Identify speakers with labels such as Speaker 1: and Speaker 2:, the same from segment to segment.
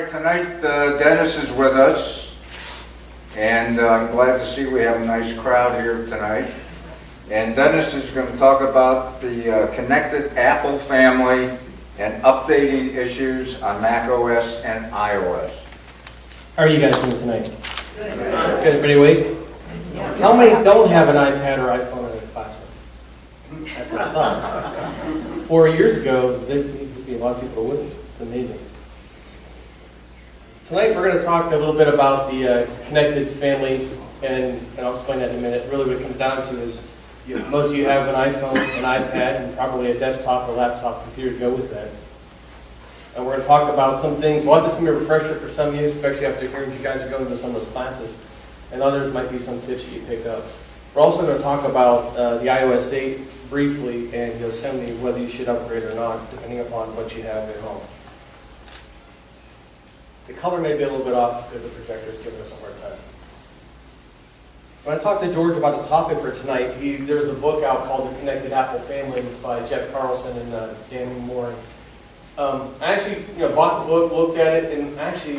Speaker 1: right, tonight Dennis is with us, and I'm glad to see we have a nice crowd here tonight. And Dennis is going to talk about the connected Apple family and updating issues on macOS and iOS.
Speaker 2: How are you guys doing tonight? Good. Good. Everybody awake? How many don't have an iPad or iPhone in this classroom? That's what I thought. 4 years ago, there'd be a lot of people who wouldn't. It's amazing. Tonight we're going to talk a little bit about the connected family, and I'll explain that in a minute. Really what it comes down to is most of you have an iPhone, an iPad, and probably a desktop or laptop computer to go with that. And we're going to talk about some things. A lot of this is going to be a refresher for some of you, especially after hearing you guys are going to some of those classes. And others might be some tips that you pick up. We're also going to talk about the iOS 8 briefly and Yosemite, whether you should upgrade or not, depending upon what you have at home. The color may be a little bit off because the projector is giving us a hard time. When I talked to George about the topic for tonight, there's a book out called The Connected Apple Family. It's by Jeff Carlson and Dan Moore. I actually bought the book, looked at it, and actually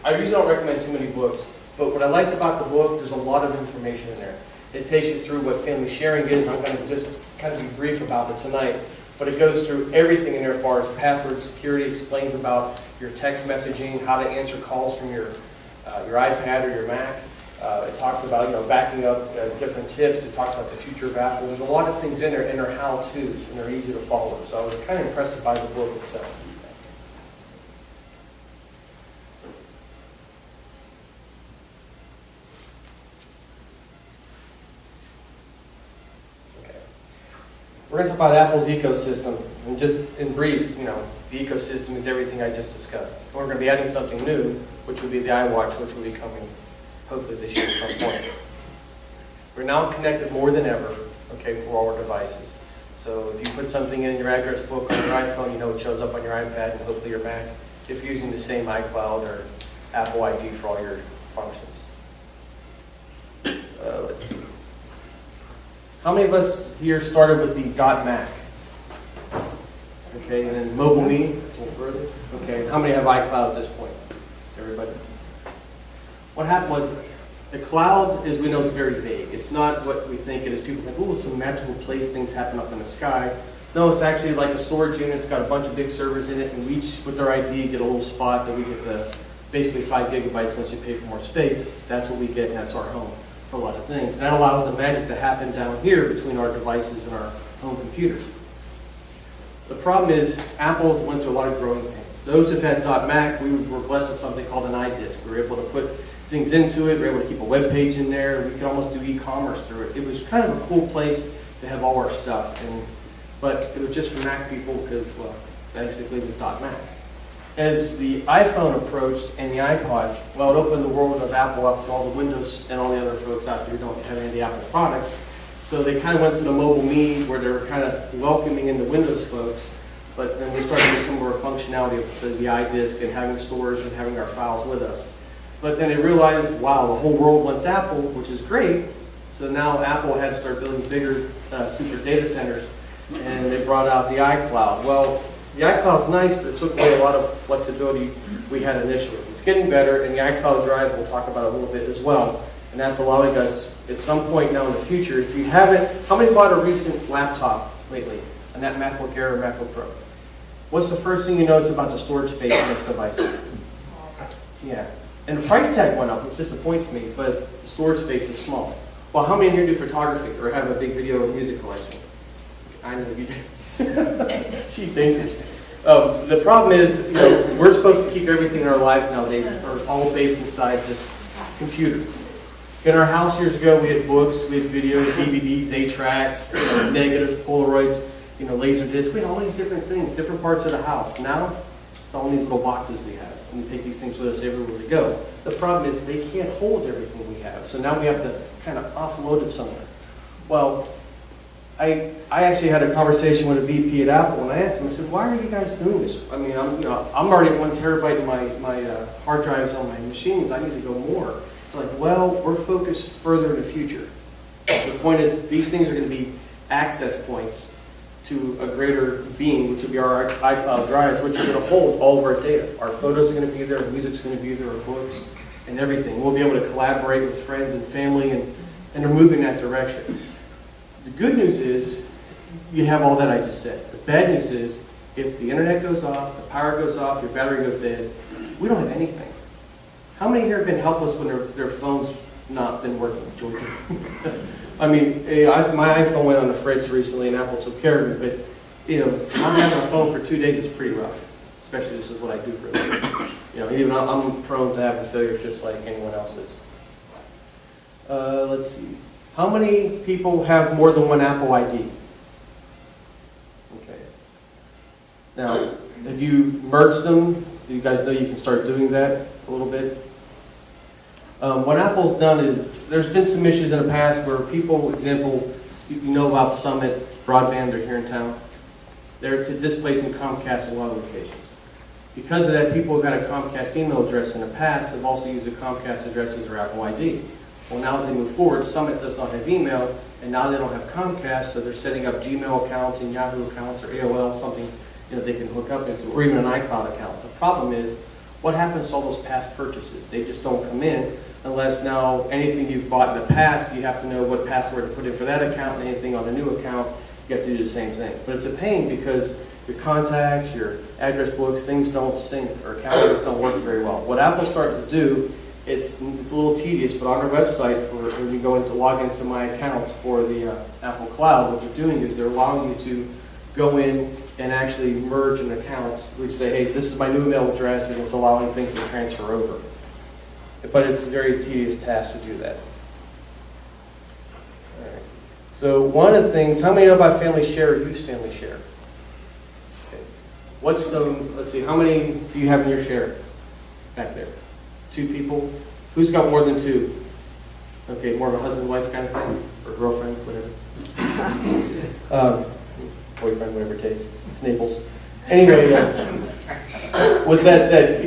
Speaker 2: I usually don't recommend too many books, but what I liked about the book, there's a lot of information in there. It takes you through what family sharing is. I'm going to just kind of be brief about it tonight, but it goes through everything in there as far as password security, explains about your text messaging, how to answer calls from your iPad or your Mac. It talks about backing up different tips. It talks about the future of Apple. There's a lot of things in there, and they're how-tos, and they're easy to follow. So I was kind of impressed by the book itself. Okay. We're going to talk about Apple's ecosystem, and just in brief, the ecosystem is everything I just discussed. And we're going to be adding something new, which will be the iWatch, which will be coming hopefully this year at some point. We're now connected more than ever, for all our devices. So if you put something in your address book on your iPhone, it shows up on your iPad and hopefully your Mac if you're using the same iCloud or Apple ID for all your functions. Let's see. How many of us here started with the .Mac? Okay, and then Mobile Me, a little further. Okay, how many have iCloud at this point? Everybody? What happened was, the cloud, as we know, is very vague. It's not what we think it is. People think, oh, it's a magical place, things happen up in the sky. No, it's actually like a storage unit. It's got a bunch of big servers in it, and we each, with our ID, get a little spot that we get the basically 5 gigabytes unless you pay for more space. That's what we get, and that's our home for a lot of things. And that allows the magic to happen down here between our devices and our home computers. The problem is, Apple went through a lot of growing pains. Those who've had .Mac, we were blessed with something called an iDisk. We were able to put things into it. We were able to keep a web page in there. We could almost do e-commerce through it. It was kind of a cool place to have all our stuff. But it was just for Mac people because, well, basically it was .Mac. As the iPhone approached and the iPod, well, it opened the world of Apple up to all the Windows and all the other folks out there who don't have any of the Apple products. So they kind of went to the Mobile Me where they were kind of welcoming in the Windows folks. But then we started with some more functionality of the iDisk and having storage and having our files with us. But then they realized, wow, the whole world wants Apple, which is great. So now Apple had to start building bigger super data centers, and they brought out the iCloud. Well, the iCloud's nice, but it took away a lot of flexibility we had initially. It's getting better, and the iCloud Drive we'll talk about a little bit as well. And that's allowing us, at some point now in the future, if you haven't, how many bought a recent laptop lately? A MacBook Air or MacBook Pro? What's the first thing you notice about the storage space in those devices? Yeah. And the price tag went up, which disappoints me, but the storage space is small. Well, how many here do photography or have a big video and music collection? I know you do. She's dangerous. The problem is, we're supposed to keep everything in our lives nowadays, or all based inside this computer. In our house years ago, we had books, we had videos, DVDs, 8-tracks, negatives, Polaroids, laser discs. We had all these different things, different parts of the house. Now, it's all in these little boxes we have. And we take these things with us everywhere we go. The problem is they can't hold everything we have. So now we have to kind of offload it somewhere. Well, I actually had a conversation with a VP at Apple, and I asked him, I said, why are you guys doing this? I mean, I'm already at 1 terabyte in my hard drives on my machines. I need to go more. They're like, well, we're focused further in the future. The point is, these things are going to be access points to a greater being, which would be our iCloud drives, which are going to hold all of our data. Our photos are going to be there, our music's going to be there, our books, and everything. We'll be able to collaborate with friends and family, and they're moving that direction. The good news is you have all that I just said. The bad news is if the internet goes off, the power goes off, your battery goes dead, we don't have anything. How many here have been helpless when their phone's not been working, Georgia? I mean, my iPhone went on the fritz recently and Apple took care of it, but not having a phone for 2 days is pretty rough, especially this is what I do for a living. Even I'm prone to having failures just like anyone else is. Let's see. How many people have more than one Apple ID? Okay. Now, have you merged them? Do you guys know you can start doing that a little bit? What Apple's done is, there's been some issues in the past where people, example, about Summit Broadband, they're here in town. They're displacing Comcast in a lot of locations. Because of that, people who've had a Comcast email address in the past have also used a Comcast address as their Apple ID. Well, now as they move forward, Summit does not have email, and now they don't have Comcast, so they're setting up Gmail accounts and Yahoo accounts or AOL, something they can hook up into, or even an iCloud account. The problem is, what happens to all those past purchases? They just don't come in unless now anything you've bought in the past, you have to know what password to put in for that account, and anything on a new account, you have to do the same thing. But it's a pain because your contacts, your address books, things don't sync, or calendars don't work very well. What Apple's starting to do, it's a little tedious, but on our website, when you go into log into my account for the Apple Cloud, what they're doing is they're allowing you to go in and actually merge an account. We say, hey, this is my new email address, and it's allowing things to transfer over. But it's a very tedious task to do that. All right. So one of the things, how many know about Family Share or use Family Share? Okay. Let's see, how many do you have in your share back there? 2 people? Who's got more than 2? Okay, more of a husband-wife kind of thing? Or girlfriend, whatever. Boyfriend, whatever it takes. It's Naples. Anyway, with that said,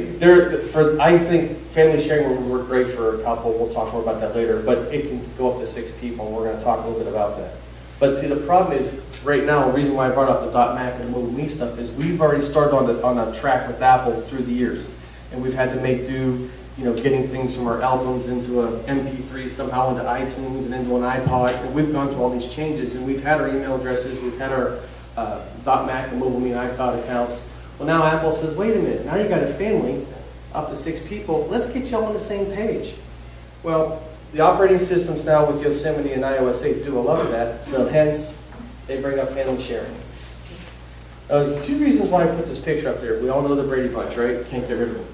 Speaker 2: I think family sharing will work great for a couple. We'll talk more about that later, but it can go up to 6 people, and we're going to talk a little bit about that. But see, the problem is, right now, the reason why I brought up the .Mac and the Mobile Me stuff is we've already started on a track with Apple through the years, and we've had to make do, getting things from our albums into a MP3, somehow into iTunes and into an iPod, and we've gone through all these changes, and we've had our email addresses, we've had our .Mac and Mobile Me and iCloud accounts. Well, now Apple says, wait a minute, now you got a family, up to 6 people, let's get you all on the same page. Well, the operating systems now with Yosemite and iOS 8 do a lot of that, so hence they bring up family sharing. There's 2 reasons why I put this picture up there. We all know the Brady Bunch, right? Can't get rid of them.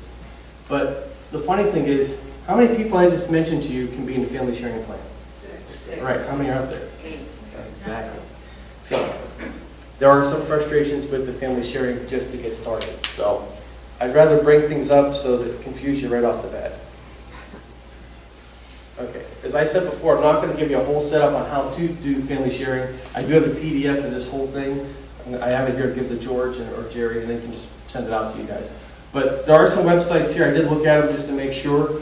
Speaker 2: But the funny thing is, how many people I just mentioned to you can be in the family sharing plan?
Speaker 3: 6.
Speaker 2: Right, how many are up there?
Speaker 3: 8.
Speaker 2: Exactly. So, there are some frustrations with the family sharing just to get started. So, I'd rather bring things up so that it confuse you right off the bat. Okay, as I said before, I'm not going to give you a whole setup on how to do family sharing. I do have a PDF of this whole thing. I have it here to give to George or Jerry, and they can just send it out to you guys. But there are some websites here. I did look at them just to make sure,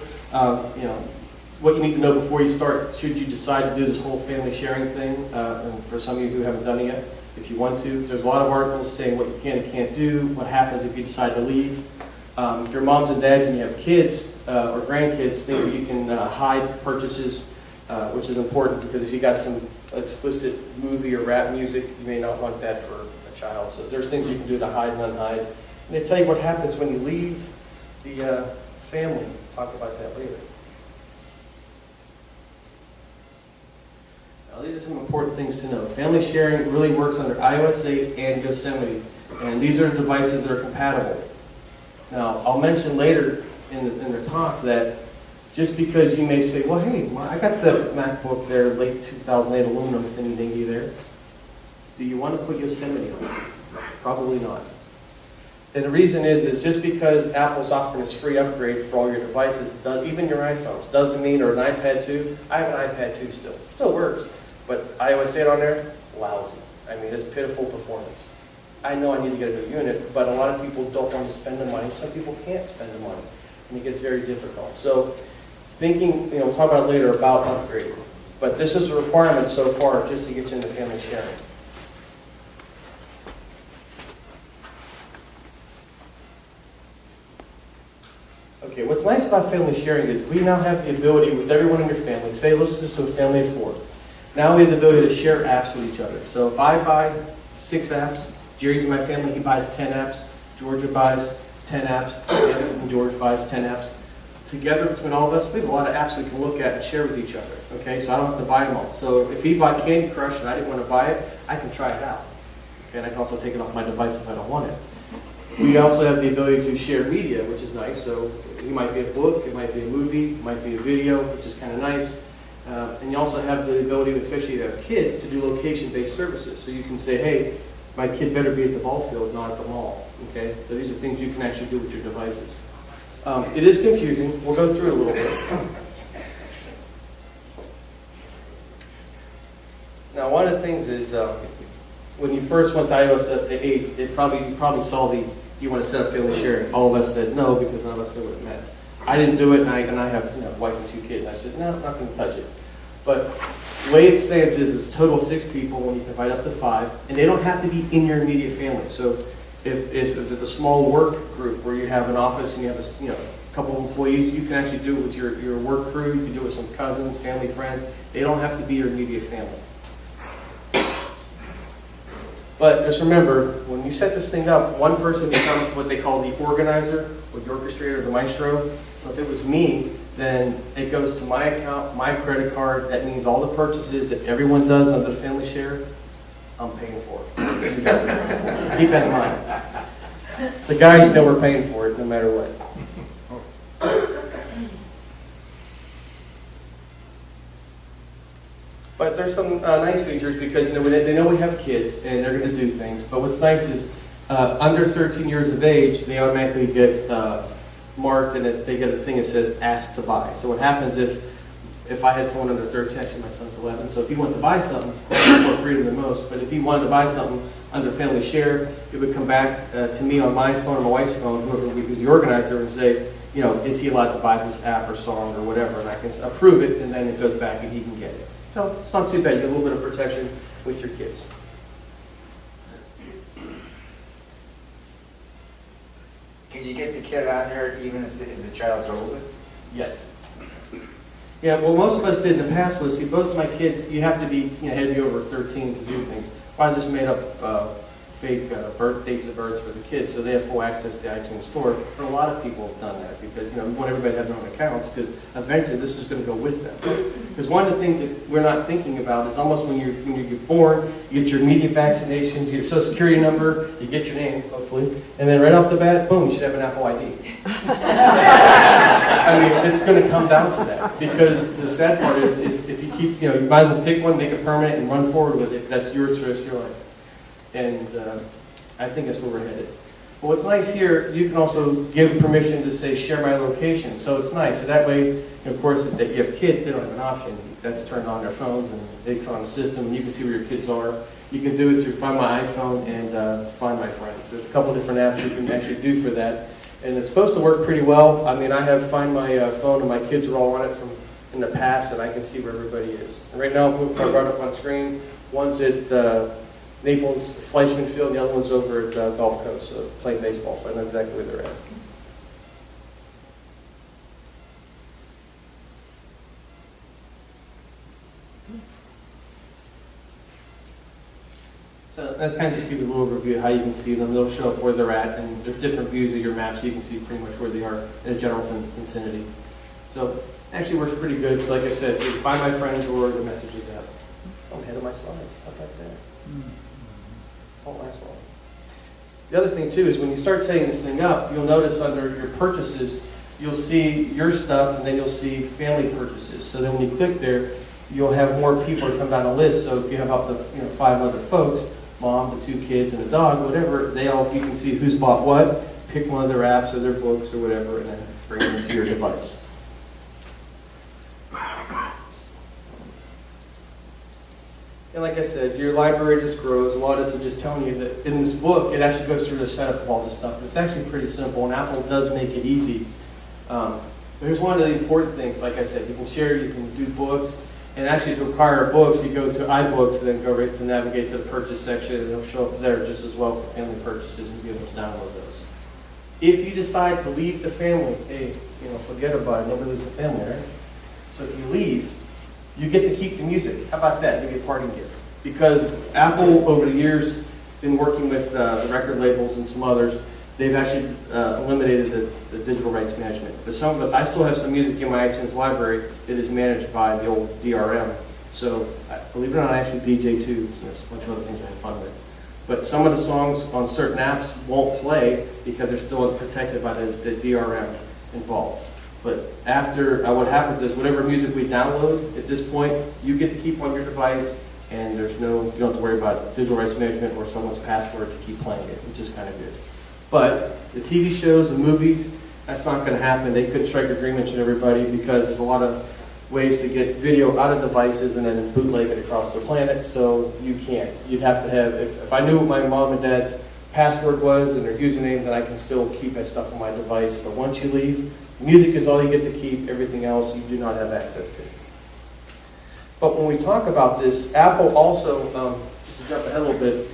Speaker 2: what you need to know before you start, should you decide to do this whole family sharing thing. And for some of you who haven't done it yet, if you want to, there's a lot of articles saying what you can and can't do, what happens if you decide to leave. If you're moms and dads and you have kids or grandkids, things that you can hide purchases, which is important because if you got some explicit movie or rap music, you may not want that for a child. So there's things you can do to hide and unhide. And they tell you what happens when you leave the family. Talk about that later. Now, these are some important things to know. Family sharing really works under iOS 8 and Yosemite, and these are devices that are compatible. Now, I'll mention later in the talk that just because you may say, well, hey, I got the MacBook there, late 2008 aluminum thingy-dingy there. Do you want to put Yosemite on it? Probably not. And the reason is just because Apple's offering this free upgrade for all your devices, even your iPhones, doesn't mean, or an iPad 2. I have an iPad 2 still. Still works. But iOS 8 on there, lousy. I mean, it's pitiful performance. I know I need to get a new unit, but a lot of people don't want to spend the money. Some people can't spend the money, and it gets very difficult. So thinking, we'll talk about it later about upgrading. But this is a requirement so far just to get you into family sharing. Okay, what's nice about family sharing is we now have the ability with everyone in your family, say let's just do a family of 4. Now we have the ability to share apps with each other. So if I buy 6 apps, Jerry's in my family, he buys 10 apps, Georgia buys 10 apps, and George buys 10 apps. Together between all of us, we have a lot of apps we can look at and share with each other. Okay, so I don't have to buy them all. So if he bought Candy Crush and I didn't want to buy it, I can try it out. Okay, and I can also take it off my device if I don't want it. We also have the ability to share media, which is nice. So it might be a book, it might be a movie, it might be a video, which is kind of nice. And you also have the ability, especially if you have kids, to do location-based services. So you can say, hey, my kid better be at the ball field, not at the mall. Okay, so these are things you can actually do with your devices. It is confusing. We'll go through it a little bit. Now, one of the things is when you first went to iOS 8, you probably saw the, do you want to set up family sharing? All of us said no because none of us knew what it meant. I didn't do it, and I have a wife and 2 kids, and I said, no, I'm not going to touch it. But the way it stands is a total of 6 people, when you can invite up to 5, and they don't have to be in your immediate family. So if it's a small work group where you have an office and you have a couple of employees, you can actually do it with your work crew, you can do it with some cousins, family, friends. They don't have to be your immediate family. But just remember, when you set this thing up, one person becomes what they call the organizer, or the orchestrator, or the maestro. So if it was me, then it goes to my account, my credit card. That means all the purchases that everyone does under the family share, I'm paying for it. You guys are paying for it. So keep that in mind. So guys, know we're paying for it no matter what. But there's some nice features because they know we have kids and they're going to do things. But what's nice is under 13 years of age, they automatically get marked and they get a thing that says asked to buy. So what happens if I had someone under 13, actually my son's 11, so if he wanted to buy something, more freedom than most, but if he wanted to buy something under family share, it would come back to me on my phone or my wife's phone, whoever was the organizer, and say, is he allowed to buy this app or song or whatever, and I can approve it, and then it goes back and he can get it. So it's not too bad. You get a little bit of protection with your kids.
Speaker 3: Can you get the kid on there even if the child's older?
Speaker 2: Yes. Yeah, well, most of us did in the past was, see, both of my kids, you have to be, had to be over 13 to do things. I just made up fake birth dates of births for the kids, so they have full access to the iTunes store. But a lot of people have done that because, we want everybody to have their own accounts because eventually this is going to go with them. Because one of the things that we're not thinking about is almost when you're born, you get your immediate vaccinations, your social security number, you get your name, hopefully, and then right off the bat, boom, you should have an Apple ID. I mean, it's going to come down to that because the sad part is if you keep, you might as well pick one, make it permanent, and run forward with it. That's yours for the rest of your life. And I think that's where we're headed. But what's nice here, you can also give permission to say share my location. So it's nice. So that way, of course, if you have kids, they don't have an option. That's turned on their phones and it's on the system. And you can see where your kids are. You can do it through Find My iPhone and Find My Friends. There's a couple different apps you can actually do for that. And it's supposed to work pretty well. I mean, I have Find My phone and my kids are all on it from in the past and I can see where everybody is. And right now, if I brought up on screen, one's at Naples Fleischman Field, and the other one's over at Gulf Coast, so playing baseball, so I know exactly where they're at. So that kind of just gives you a little overview of how you can see them. They'll show up where they're at, and there's different views of your map, so you can see pretty much where they are in a general vicinity. So it actually works pretty good. So like I said, you can Find My Friends or the Messages app. I'm ahead of my slides. How about that? Won't last long. The other thing too is when you start setting this thing up, you'll notice under your purchases, you'll see your stuff and then you'll see family purchases. So then when you click there, you'll have more people that come down the list. So if you have up to 5 other folks, mom, the 2 kids, and a dog, whatever, you can see who's bought what, pick one of their apps or their books or whatever, and then bring them to your device. And like I said, your library just grows. A lot of this is just telling you that in this book, it actually goes through the setup of all this stuff. It's actually pretty simple, and Apple does make it easy. But here's one of the important things. Like I said, you can share, you can do books, and actually to acquire books, you go to iBooks and then go right to navigate to the purchase section, and it'll show up there just as well for family purchases and be able to download those. If you decide to leave the family, hey, forget about it, nobody leaves the family, right? So if you leave, you get to keep the music. How about that? You get a parting gift. Because Apple, over the years, been working with the record labels and some others. They've actually eliminated the digital rights management. For some of us, I still have some music in my iTunes library that is managed by the old DRM. So believe it or not, I actually DJ too. There's a bunch of other things I have fun with. But some of the songs on certain apps won't play because they're still protected by the DRM involved. But after, what happens is whatever music we download, at this point, you get to keep on your device, and you don't have to worry about digital rights management or someone's password to keep playing it, which is kind of good. But the TV shows and movies, that's not going to happen. They could strike agreements with everybody because there's a lot of ways to get video out of devices and then bootleg it across the planet, so you can't. You'd have to have, if I knew what my mom and dad's password was and their username, then I can still keep that stuff on my device. But once you leave, music is all you get to keep. Everything else you do not have access to. But when we talk about this, Apple also, just to jump ahead a little bit,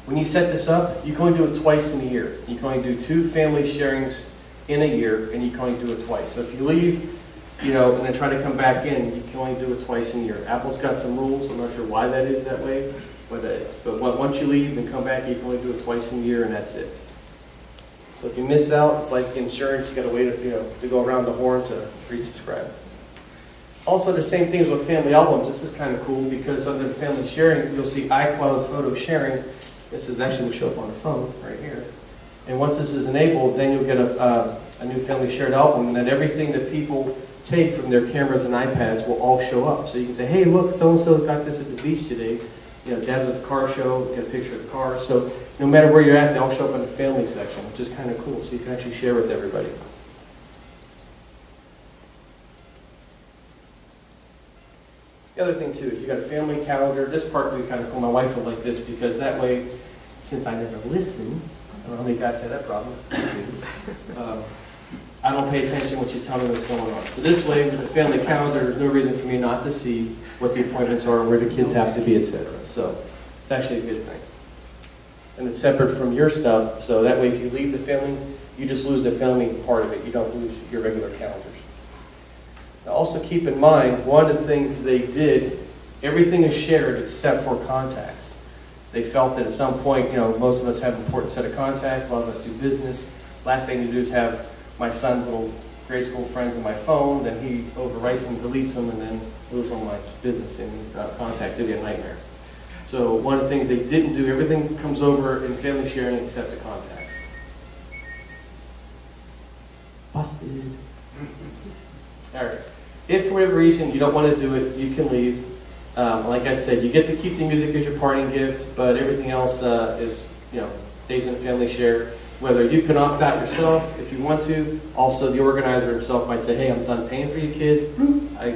Speaker 2: when you set this up, you can only do it twice in a year. You can only do 2 family sharings in a year, and you can only do it twice. So if you leave, and then try to come back in, you can only do it twice in a year. Apple's got some rules. I'm not sure why that is that way, but once you leave and come back, you can only do it twice in a year, and that's it. So if you miss out, it's like insurance. You got to wait, to go around the horn to resubscribe. Also, the same things with family albums. This is kind of cool because under the family sharing, you'll see iCloud photo sharing. This is actually will show up on the phone right here. And once this is enabled, then you'll get a new family shared album, and then everything that people take from their cameras and iPads will all show up. So you can say, hey, look, so-and-so got this at the beach today. Dad's at the car show, get a picture of the car. So no matter where you're at, they all show up in the family section, which is kind of cool. So you can actually share with everybody. The other thing, too, is you got a family calendar. This part would be kind of cool. My wife would like this because that way, since I never listen, I don't know how many guys have that problem. I don't pay attention when you tell me what's going on. So this way, with the family calendar, there's no reason for me not to see what the appointments are, where the kids have to be, etc. So it's actually a good thing. And it's separate from your stuff, so that way if you leave the family, you just lose the family part of it. You don't lose your regular calendars. Now also keep in mind, one of the things they did, everything is shared except for contacts. They felt that at some point, most of us have an important set of contacts, a lot of us do business. Last thing to do is have my son's little grade school friends on my phone, then he overwrites them, deletes them, and then lose all my business and contacts. It'd be a nightmare. So one of the things they didn't do, everything comes over in family sharing except the contacts. Busted. All right. If for whatever reason you don't want to do it, you can leave. Like I said, you get to keep the music as your parting gift, but everything else is, stays in family share. Whether you can opt out yourself if you want to. Also, the organizer himself might say, hey, I'm done paying for you kids. I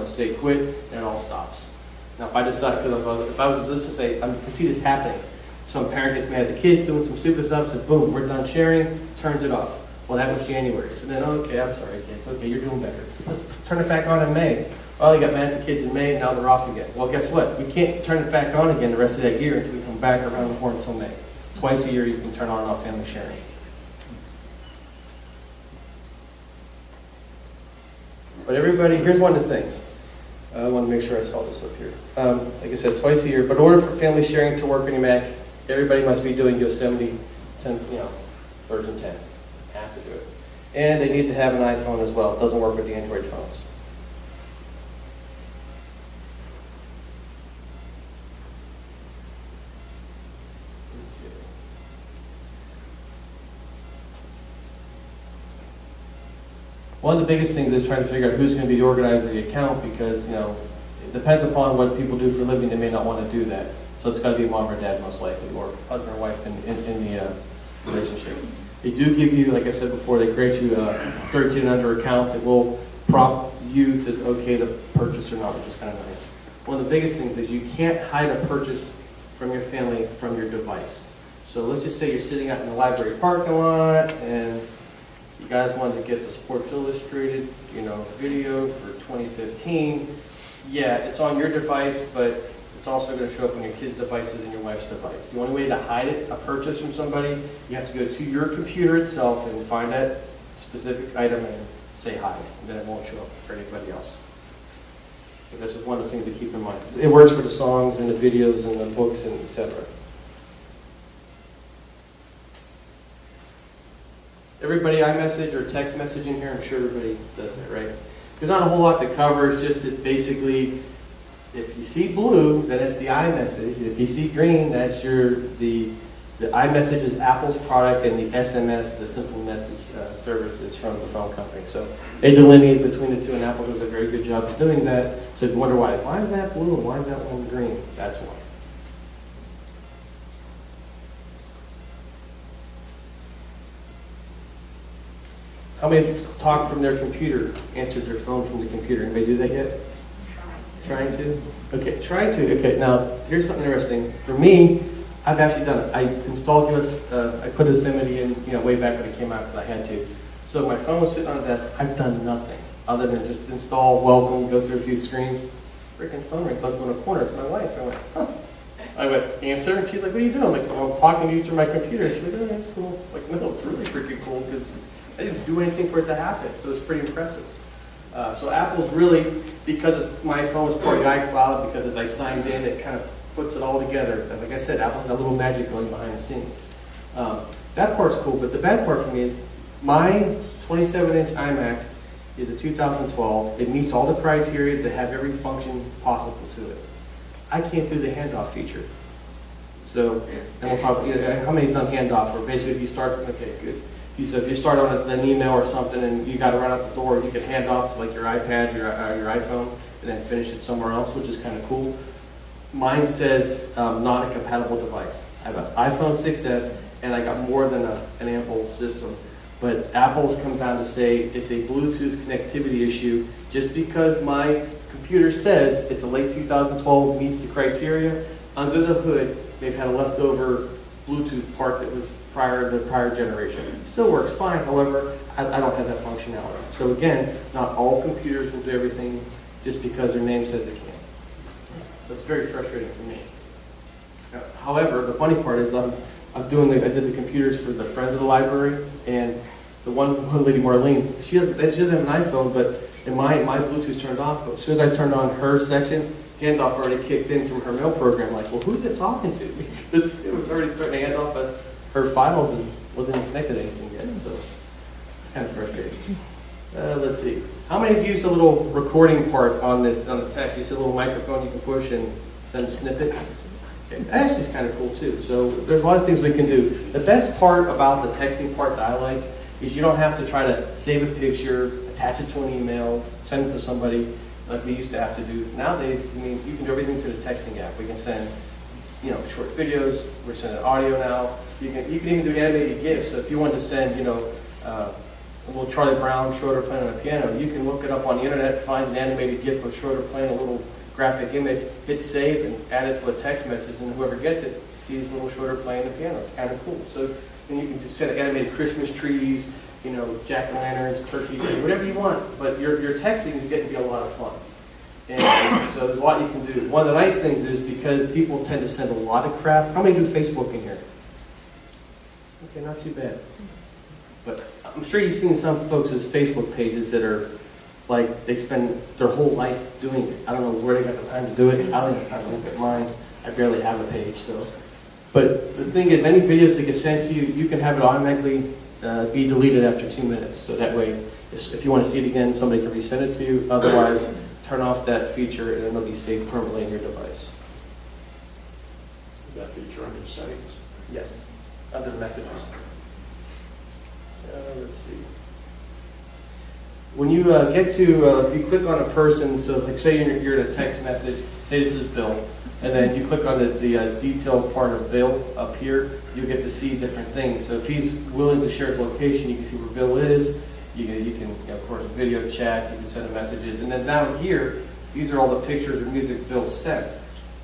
Speaker 2: say quit, and it all stops. Now, if I decide, because if I was, let's just say, I can see this happening. Some parent gets mad at the kids doing some stupid stuff, says, boom, we're done sharing, turns it off. Well, that was January. So then, okay, I'm sorry, kids. Okay, you're doing better. Let's turn it back on in May. Well, you got mad at the kids in May, now they're off again. Well, guess what? We can't turn it back on again the rest of that year until we come back around the horn until May. Twice a year you can turn on and off family sharing. But everybody, here's one of the things. I want to make sure I saw this up here. Like I said, twice a year. But in order for family sharing to work on your Mac, everybody must be doing Yosemite, version 10. Have to do it. And they need to have an iPhone as well. It doesn't work with the Android phones. One of the biggest things is trying to figure out who's going to be the organizer of the account because, it depends upon what people do for a living. They may not want to do that. So it's got to be mom or dad most likely, or husband or wife in the relationship. They do give you, like I said before, they create you a 13 and under account that will prompt you to okay the purchase or not, which is kind of nice. One of the biggest things is you can't hide a purchase from your family from your device. So let's just say you're sitting out in the library parking lot and you guys wanted to get the Sports Illustrated, video for 2015. Yeah, it's on your device, but It's also going to show up on your kids' devices and your wife's device. The only way to hide it, a purchase from somebody, you have to go to your computer itself and find that specific item and say hide, and then it won't show up for anybody else. But this is one of the things to keep in mind. It works for the songs and the videos and the books and etc. Everybody iMessage or text message in here, I'm sure everybody does that, right? There's not a whole lot to cover. It's just that basically, if you see blue, then it's the iMessage. If you see green, that's the iMessage is Apple's product, and the SMS, the simple message service, is from the phone company. So they delineate between the two, and Apple does a very good job of doing that. So if you wonder why is that blue and why is that one green? That's why. How many have talked from their computer, answered their phone from the computer? Anybody do that yet? Trying to? Okay, trying to. Okay, now here's something interesting. For me, I've actually done it. I installed US, I put Yosemite in, way back when it came out because I had to. So my phone was sitting on the desk. I've done nothing other than just install, welcome, go through a few screens. Freaking phone rings up in a corner. It's my wife. I went, huh. I went, answer, and she's like, what are you doing? I'm like, well, I'm talking to you through my computer. She's like, oh, that's cool. I'm like, no, it's really freaking cool because I didn't do anything for it to happen. So it's pretty impressive. So Apple's really, because my phone was part of the iCloud, because as I signed in, it kind of puts it all together. And like I said, Apple's got a little magic going behind the scenes. That part's cool, but the bad part for me is my 27-inch iMac is a 2012. It meets all the criteria to have every function possible to it. I can't do the handoff feature. So, and we'll talk, how many have done handoff, where basically if you start, okay, good. So if you start on an email or something and you got to run out the door, you can hand off to like your iPad, your iPhone, and then finish it somewhere else, which is kind of cool. Mine says not a compatible device. I have an iPhone 6s, and I got more than an ample system. But Apple's come down to say it's a Bluetooth connectivity issue. Just because my computer says it's a late 2012, meets the criteria, under the hood, they've had a leftover Bluetooth part that was the prior generation. Still works fine, however, I don't have that functionality. So again, not all computers will do everything just because their name says they can. So it's very frustrating for me. However, the funny part is I did the computers for the Friends of the Library, and the one lady, Marlene, she doesn't have an iPhone, but in my Bluetooth turned off, but as soon as I turned on her section, handoff already kicked in from her mail program. Like, well, who's it talking to? Because it was already starting to hand off her files and wasn't even connected to anything yet, so it's kind of frustrating. Let's see. How many of you used a little recording part on the text? You see a little microphone you can push and send a snippet? Okay. That actually is kind of cool too. So there's a lot of things we can do. The best part about the texting part that I like is you don't have to try to save a picture, attach it to an email, send it to somebody like we used to have to do. Nowadays, I mean, you can do everything to the texting app. We can send, short videos. We're sending audio now. You can even do animated GIFs. So if you wanted to send, a little Charlie Brown Schroeder playing on a piano, you can look it up on the internet, find an animated GIF of Schroeder playing a little graphic image, hit save, and add it to a text message, and whoever gets it sees little Schroeder playing the piano. It's kind of cool. So then you can just set animated Christmas trees, jack-o'-lanterns, turkey, whatever you want. But your texting is getting to be a lot of fun. And so there's a lot you can do. One of the nice things is because people tend to send a lot of crap. How many do Facebook in here? Okay, not too bad. But I'm sure you've seen some folks' Facebook pages that are like they spend their whole life doing it. I don't know where they got the time to do it. I don't have time to look at mine. I barely have a page. So, but the thing is, any videos that get sent to you, you can have it automatically be deleted after 2 minutes. So that way, if you want to see it again, somebody can resend it to you. Otherwise, turn off that feature and it'll be saved permanently in your device.
Speaker 4: That feature under the settings?
Speaker 2: Yes, under the messages. Let's see. When you get to, if you click on a person, so it's like say you're in a text message, say this is Bill, and then you click on the detailed part of Bill up here, you get to see different things. So if he's willing to share his location, you can see where Bill is. You can of course, video chat, you can send him messages. And then down here, these are all the pictures or music Bill sent.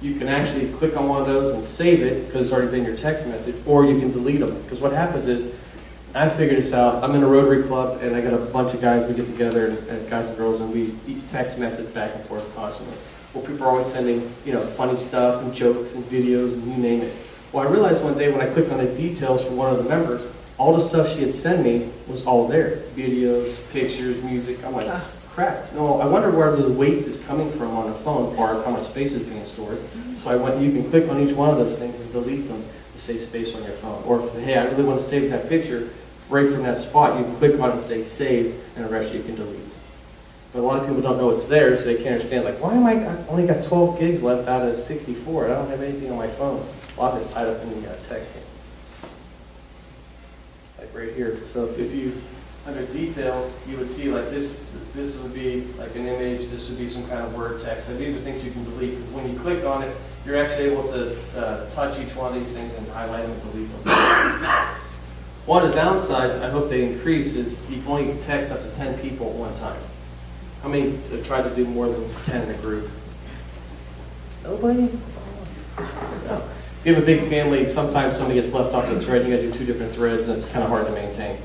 Speaker 2: You can actually click on one of those and save it because it's already been your text message, or you can delete them. Because what happens is, I figured this out. I'm in a Rotary Club, and I got a bunch of guys. We get together, and guys and girls, and we text message back and forth constantly. Well, people are always sending, funny stuff and jokes and videos and you name it. Well, I realized one day when I clicked on the details from one of the members, all the stuff she had sent me was all there. Videos, pictures, music. I'm like, crap. No, I wonder where the weight is coming from on the phone as far as how much space is being stored. So you can click on each one of those things and delete them to save space on your phone. Or if, hey, I really want to save that picture, right from that spot, you can click on it and say save, and the rest you can delete. But a lot of people don't know it's there, so they can't understand, like, why am I only got 12 gigs left out of 64? I don't have anything on my phone. A lot of it's tied up in the texting. Like right here. So if you, under details, you would see like this would be like an image, this would be some kind of word text. And these are things you can delete, because when you click on it, you're actually able to touch each one of these things and highlight them and delete them. One of the downsides, I hope they increase, is you can only text up to 10 people at one time. How many have tried to do more than 10 in a group? Nobody? No. If you have a big family, sometimes somebody gets left off the thread, you gotta do 2 different threads, and it's kind of hard to maintain.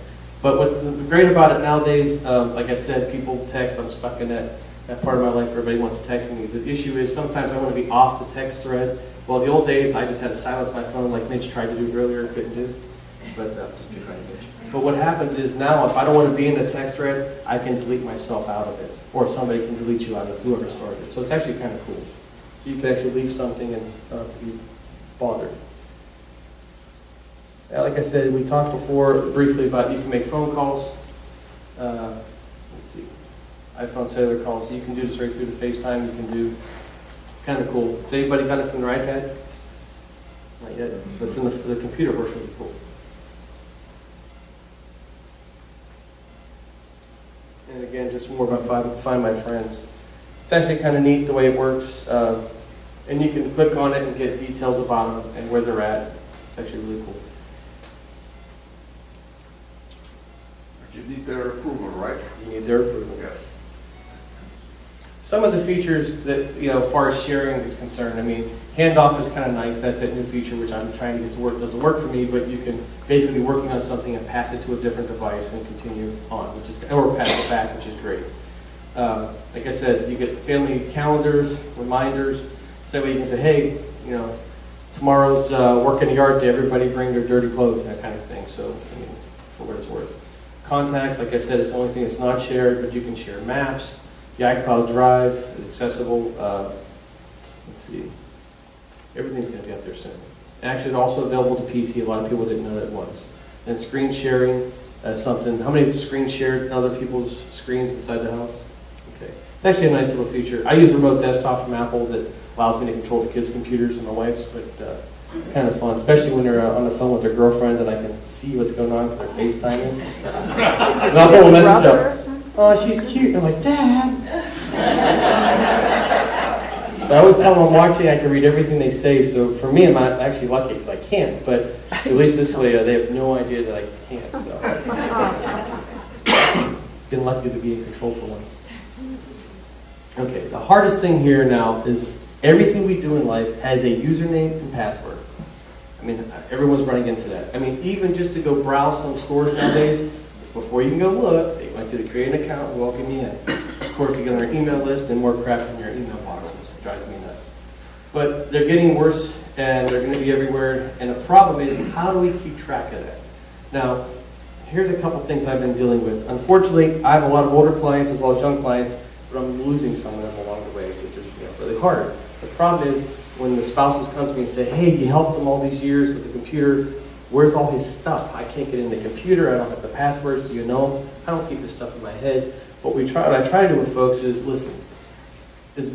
Speaker 2: But what's great about it nowadays, like I said, people text, I'm stuck in that part of my life where everybody wants to text me. The issue is sometimes I want to be off the text thread. Well, the old days, I just had to silence my phone like Mitch tried to do earlier, couldn't do. But just be kind of Mitch. But what happens is now, if I don't want to be in the text thread, I can delete myself out of it. Or somebody can delete you out of it, whoever started it. So it's actually kind of cool. So you can actually leave something and not have to be bothered. Like I said, we talked before briefly about you can make phone calls. Let's see, iPhone cellular calls. So you can do this right through the FaceTime. You can do. It's kind of cool. Has anybody done it from their iPad? Not yet, but from the computer version would be cool. And again, just more about Find My Friends. It's actually kind of neat the way it works. And you can click on it and get details about them and where they're at. It's actually really cool.
Speaker 4: You need their approval, right?
Speaker 2: You need their approval.
Speaker 4: Yes.
Speaker 2: Some of the features that, as far as sharing is concerned, handoff is kind of nice. That's a new feature which I'm trying to get to work. It doesn't work for me, but you can basically be working on something and pass it to a different device and continue on, or pass it back, which is great. Like I said, you get family calendars, reminders. So that way you can say, hey, tomorrow's work in the yard day. Everybody bring their dirty clothes, that kind of thing. So, for what it's worth. Contacts, like I said, it's the only thing that's not shared, but you can share maps. The iCloud Drive is accessible. Let's see. Everything's going to be out there soon. Actually, it's also available to PC. A lot of people didn't know that it was. And screen sharing is something. How many have screen shared other people's screens inside the house? Okay. It's actually a nice little feature. I use a remote desktop from Apple that allows me to control the kids' computers and my wife's, but it's kind of fun, especially when they're on the phone with their girlfriend and I can see what's going on because they're FaceTiming. And I'll pull a message up. Oh, she's cute. I'm like, Dad. So I always tell them I'm watching, I can read everything they say. So for me, I'm not actually lucky because I can't, but at least this way they have no idea that I can't. So been lucky to be in control for once. Okay, the hardest thing here now is everything we do in life has a username and password. Everyone's running into that. Even just to go browse some stores nowadays, before you can go look, they want you to create an account and welcome you in. Of course, to get on their email list and more crap in your email box, which drives me nuts. But they're getting worse, and they're going to be everywhere. And the problem is, how do we keep track of that? Now, here's a couple things I've been dealing with. Unfortunately, I have a lot of older clients as well as young clients, but I'm losing some of them along the way, which is really hard. The problem is when the spouses come to me and say, hey, you helped him all these years with the computer, where's all his stuff? I can't get in the computer, I don't have the passwords, do you know him? I don't keep this stuff in my head. What I try to do with folks is, listen,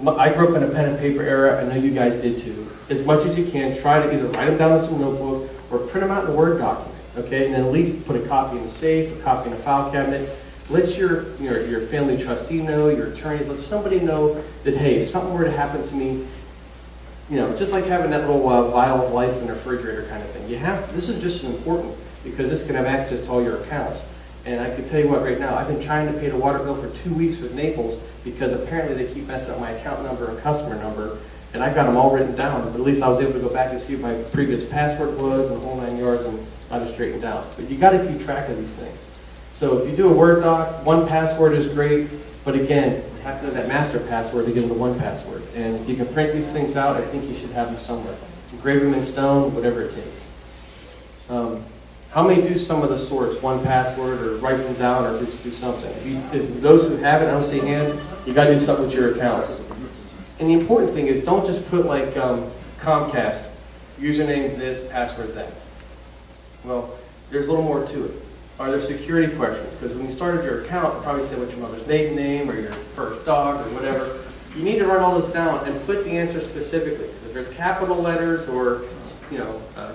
Speaker 2: I grew up in a pen and paper era, I know you guys did too. As much as you can, try to either write them down in some notebook or print them out in a Word document, okay? And then at least put a copy in the safe, a copy in a file cabinet. Let your family trustee know, your attorneys, let somebody know that, hey, if something were to happen to me, just like having that little vial of life in the refrigerator kind of thing. This is just as important because this can have access to all your accounts. And I can tell you what, right now, I've been trying to pay the water bill for 2 weeks with Naples because apparently they keep messing up my account number and customer number. And I got them all written down, but at least I was able to go back and see what my previous password was and the whole 9 yards and got it straightened out. But you gotta keep track of these things. So if you do a Word doc, one password is great, but again, you have to know that master password to give them the one password. And if you can print these things out, I think you should have them somewhere. Engrave them in stone, whatever it takes. How many do some of the sorts, one password, or write them down, or just do something? If those who have it, I don't see a hand, you got to do something with your accounts. And the important thing is, don't just put like Comcast, username this, password that. Well, there's a little more to it. Are there security questions? Because when you started your account, you probably said what your mother's maiden name, or your first dog, or whatever. You need to run all those down and put the answer specifically. If there's capital letters or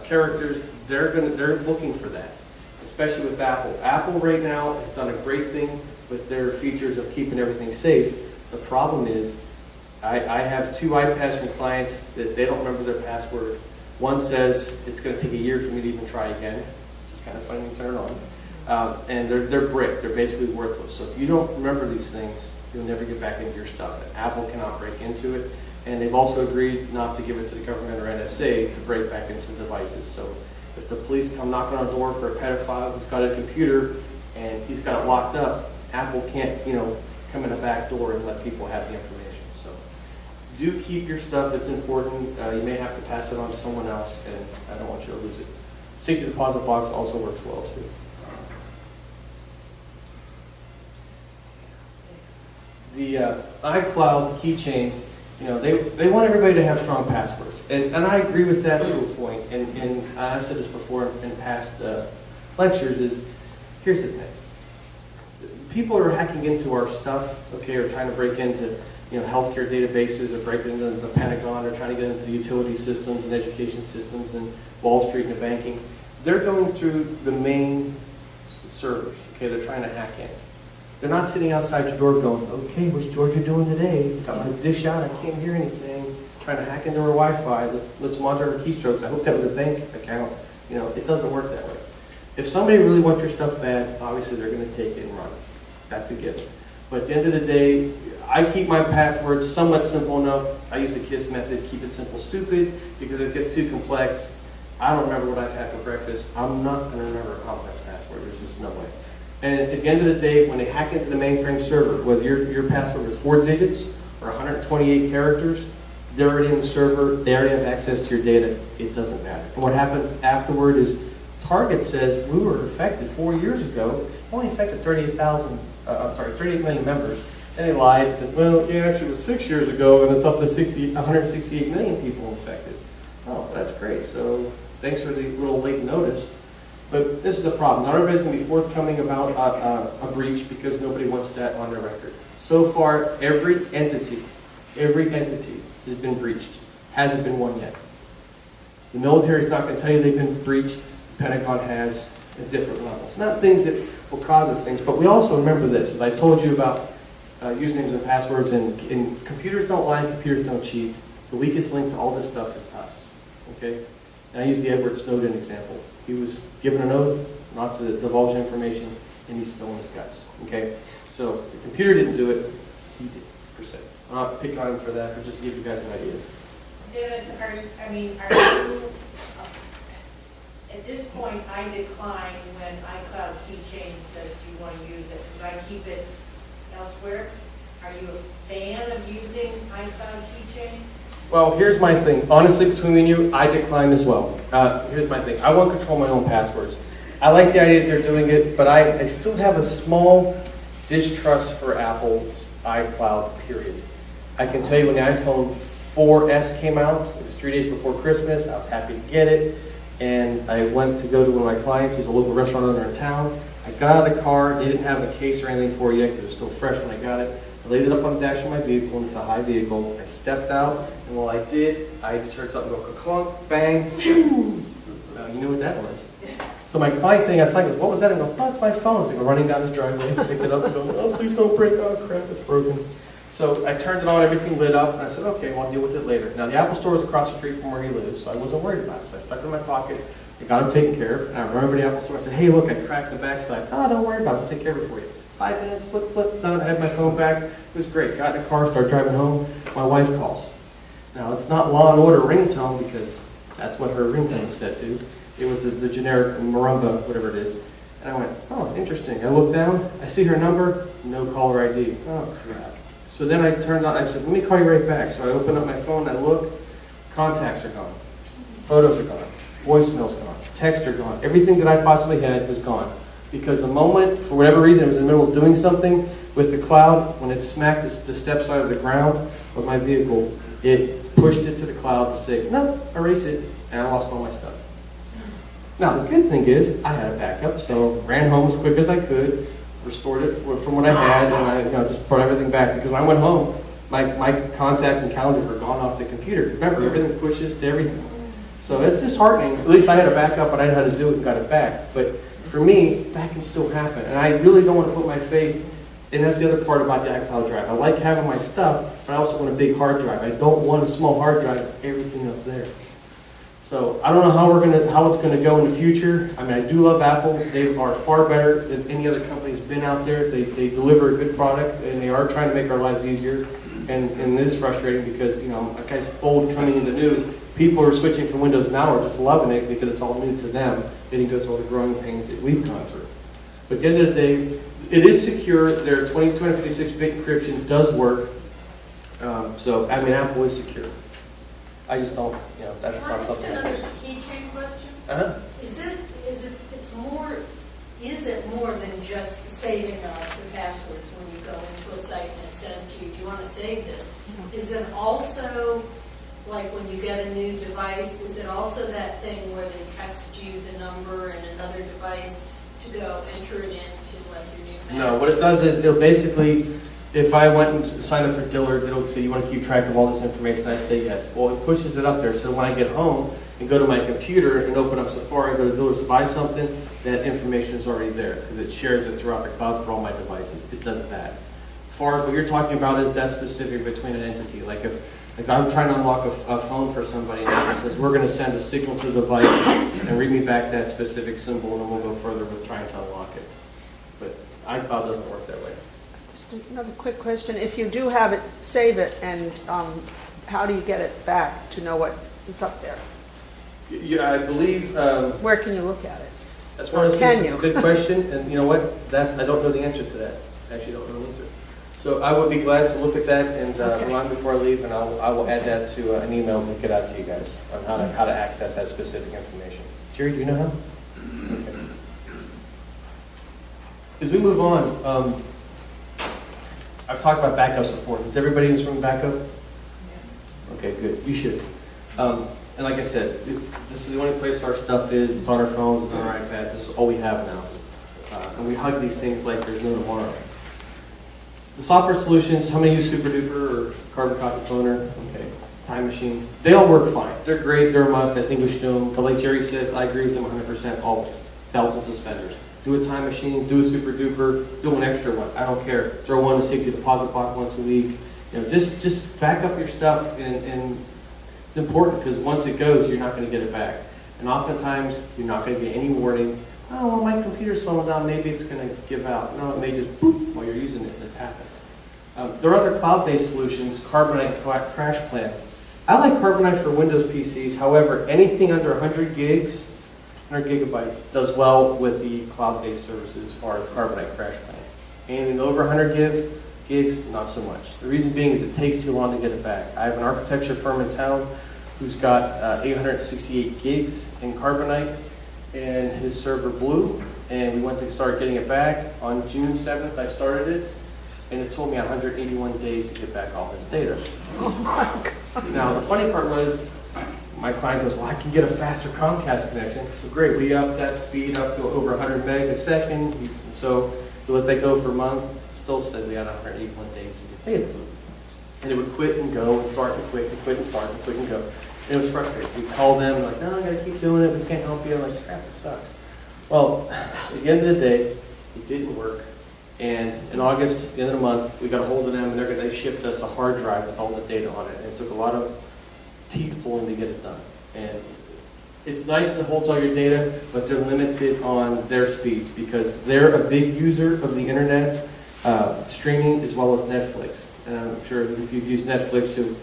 Speaker 2: characters, they're looking for that, especially with Apple. Apple right now has done a great thing with their features of keeping everything safe. The problem is, I have 2 iPads from clients that they don't remember their password. One says it's going to take a year for me to even try again, which is kind of funny when you turn it on. And they're brick. They're basically worthless. So if you don't remember these things, you'll never get back into your stuff. And Apple cannot break into it. And they've also agreed not to give it to the government or NSA to break back into devices. So if the police come knocking on a door for a pedophile who's got a computer and he's got it locked up, Apple can't, come in a back door and let people have the information. So do keep your stuff. It's important. You may have to pass it on to someone else, and I don't want you to lose it. Safety deposit box also works well too. The iCloud keychain, they want everybody to have strong passwords. And I agree with that to a point. And I've said this before in past lectures is, here's the thing. People are hacking into our stuff, okay, or trying to break into, healthcare databases, or break into the Pentagon, or trying to get into the utility systems and education systems and Wall Street and the banking. They're going through the main servers, okay, they're trying to hack in. They're not sitting outside your door going, okay, what's Georgia doing today? Time to dish out, I can't hear anything. Trying to hack into her Wi-Fi, let's monitor her keystrokes. I hope that was a bank account. It doesn't work that way. If somebody really wants your stuff bad, obviously they're going to take it and run it. That's a given. But at the end of the day, I keep my passwords somewhat simple enough. I use the KISS method, keep it simple, stupid, because if it gets too complex, I don't remember what I've had for breakfast. I'm not going to remember a complex password. There's just no way. And at the end of the day, when they hack into the mainframe server, whether your password is 4 digits or 128 characters, they're already in the server, they already have access to your data, it doesn't matter. And what happens afterward is Target says, we were affected 4 years ago, only affected 38 million members. And they lied and said, well, yeah, actually it was 6 years ago, and it's up to 168 million people infected. Oh, that's great. So thanks for the little late notice. But this is the problem. Not everybody's going to be forthcoming about a breach because nobody wants that on their record. So far, every entity has been breached. Hasn't been one yet. The military is not going to tell you they've been breached. The Pentagon has at different levels. Not things that will cause us things, but we also remember this. As I told you about usernames and passwords, and computers don't lie, computers don't cheat. The weakest link to all this stuff is us. Okay? And I use the Edward Snowden example. He was given an oath not to divulge information, and he's spilling his guts. Okay? So the computer didn't do it, he did, per se. I'm not picking on him for that, but just to give you guys an idea.
Speaker 5: Dennis, are you, at this point, I decline when iCloud keychain says you want to use it, because I keep it elsewhere. Are you a fan of using iCloud keychain?
Speaker 2: Well, here's my thing. Honestly, between me and you, I decline as well. Here's my thing. I want to control my own passwords. I like the idea that they're doing it, but I still have a small distrust for Apple's iCloud, period. I can tell you when the iPhone 4S came out, it was 3 days before Christmas. I was happy to get it. And I went to go to one of my clients, who's a local restaurant owner in town. I got out of the car. They didn't have a case or anything for it yet because it was still fresh when I got it. I laid it up on the dash of my vehicle, and it's a high vehicle. I stepped out, and while I did, I just heard something go clunk, bang, phew. You knew what that was. So my client's saying outside, goes, what was that? I go, oh, it's my phone. So I go running down his driveway, picked it up, and go, oh, please don't break. Oh, crap, it's broken. So I turned it on, everything lit up, and I said, okay, well, I'll deal with it later. Now, the Apple store was across the street from where he lives, so I wasn't worried about it. So I stuck it in my pocket. I got him taken care of. And I remember the Apple store. I said, hey, look, I cracked the backside. Oh, don't worry about it. I'll take care of it for you. 5 minutes, flip, done. I had my phone back. It was great. Got in the car, started driving home. My wife calls. Now, it's not Law and Order ringtone because that's what her ringtone is set to. It was the generic Marumba, whatever it is. And I went, oh, interesting. I looked down, I see her number, no caller ID. Oh, crap. So then I turned on, I said, let me call you right back. So I opened up my phone, I look, contacts are gone, photos are gone, voicemail's gone, texts are gone. Everything that I possibly had was gone. Because the moment, for whatever reason, I was in the middle of doing something with the cloud, when it smacked the steps out of the ground of my vehicle, it pushed it to the cloud to say, no, erase it, and I lost all my stuff. Now, the good thing is, I had a backup, so ran home as quick as I could, restored it from what I had, and I just brought everything back. Because when I went home, my contacts and calendars were gone off the computer. Remember, everything pushes to everything. So it's disheartening. At least I had a backup, but I knew how to do it and got it back. But for me, that can still happen. And I really don't want to put my faith, and that's the other part about the iCloud drive. I like having my stuff, but I also want a big hard drive. I don't want a small hard drive, everything up there. So I don't know how it's gonna go in the future. I mean, I do love Apple. They are far better than any other company that's been out there. They deliver a good product, and they are trying to make our lives easier. And it is frustrating because, like I said, old coming into new, people are switching from Windows now are just loving it because it's all new to them. They didn't go through all the growing pains that we've gone through. But at the end of the day, it is secure. Their 256-bit encryption does work. So, I mean, Apple is secure. I just don't, that's not something.
Speaker 5: Can I ask another keychain question?
Speaker 2: Uh-huh.
Speaker 5: Is it more than just saving the passwords when you go into a site and it says to you, do you want to save this? Is it also, like when you get a new device, is it also that thing where they text you the number and another device to go enter it in to let your new
Speaker 2: No, what it does is it'll basically, if I went and signed up for Dillard's, it'll say, you want to keep track of all this information? I say yes. Well, it pushes it up there, so when I get home and go to my computer and open up Safari, go to Dillard's to buy something, that information is already there because it shares it throughout the cloud for all my devices. It does that. As far as what you're talking about is that specific between an entity. Like if I'm trying to unlock a phone for somebody and it says, we're going to send a signal to the device and read me back that specific symbol, and then we'll go further with trying to unlock it. But iCloud doesn't work that way.
Speaker 6: Just another quick question. If you do have it, save it, and how do you get it back to know what is up there?
Speaker 2: Yeah, I believe.
Speaker 6: Where can you look at it?
Speaker 2: That's one of the
Speaker 6: Can
Speaker 2: things.
Speaker 6: you?
Speaker 2: It's a good question, and you know what? I don't know the answer to that. I actually don't know the answer. So I would be glad to look at that and
Speaker 6: Okay.
Speaker 2: long before I leave, and I will add that to an email to get out to you guys on how to access that specific information. Jerry, do you know how? Okay. As we move on, I've talked about backups before. Does everybody in this room backup? Okay, good. You should. And like I said, this is the only place our stuff is. It's on our phones, it's on our iPads. This is all we have now. And we hug these things like there's no tomorrow. The software solutions, how many use SuperDuper or Carbon Copy Cloner? Okay. Time Machine. They all work fine. They're great. They're a must. I think we should do them. But like Jerry says, I agree with them 100% always. Belts and suspenders. Do a Time Machine, do a SuperDuper, do an extra one. I don't care. Throw one to safety deposit box once a week. Just back up your stuff, and it's important because once it goes, you're not going to get it back. And oftentimes, you're not going to get any warning. Oh, well, my computer's slowing down. Maybe it's going to give out. No, it may just boop while you're using it, and it's happened. There are other cloud-based solutions. Carbonite Crash Plan. I like Carbonite for Windows PCs. However, anything under 100 gigs, 100 gigabytes, does well with the cloud-based services as far as Carbonite Crash Plan. Anything over 100 gigs, not so much. The reason being is it takes too long to get it back. I have an architecture firm in town who's got 868 gigs in Carbonite, and his server blew, and we went to start getting it back. On June 7th, I started it, and it told me 181 days to get back all his data.
Speaker 6: Oh my God.
Speaker 2: Now, the funny part was, my client goes, well, I can get a faster Comcast connection. So great, we upped that speed up to over 100 meg a second. So we let that go for a month. Still said we had 181 days to get data. And it would quit and go and start and quit and quit and start and quit and go. And it was frustrating. We called them, like, no, I gotta keep doing it, we can't help you. I'm like, crap, it sucks. Well, at the end of the day, it didn't work. And in August, at the end of the month, we got a hold of them, and they shipped us a hard drive with all the data on it. And it took a lot of teeth pulling to get it done. And it's nice that it holds all your data, but they're limited on their speeds because they're a big user of the internet, streaming as well as Netflix. And I'm sure if you've used Netflix,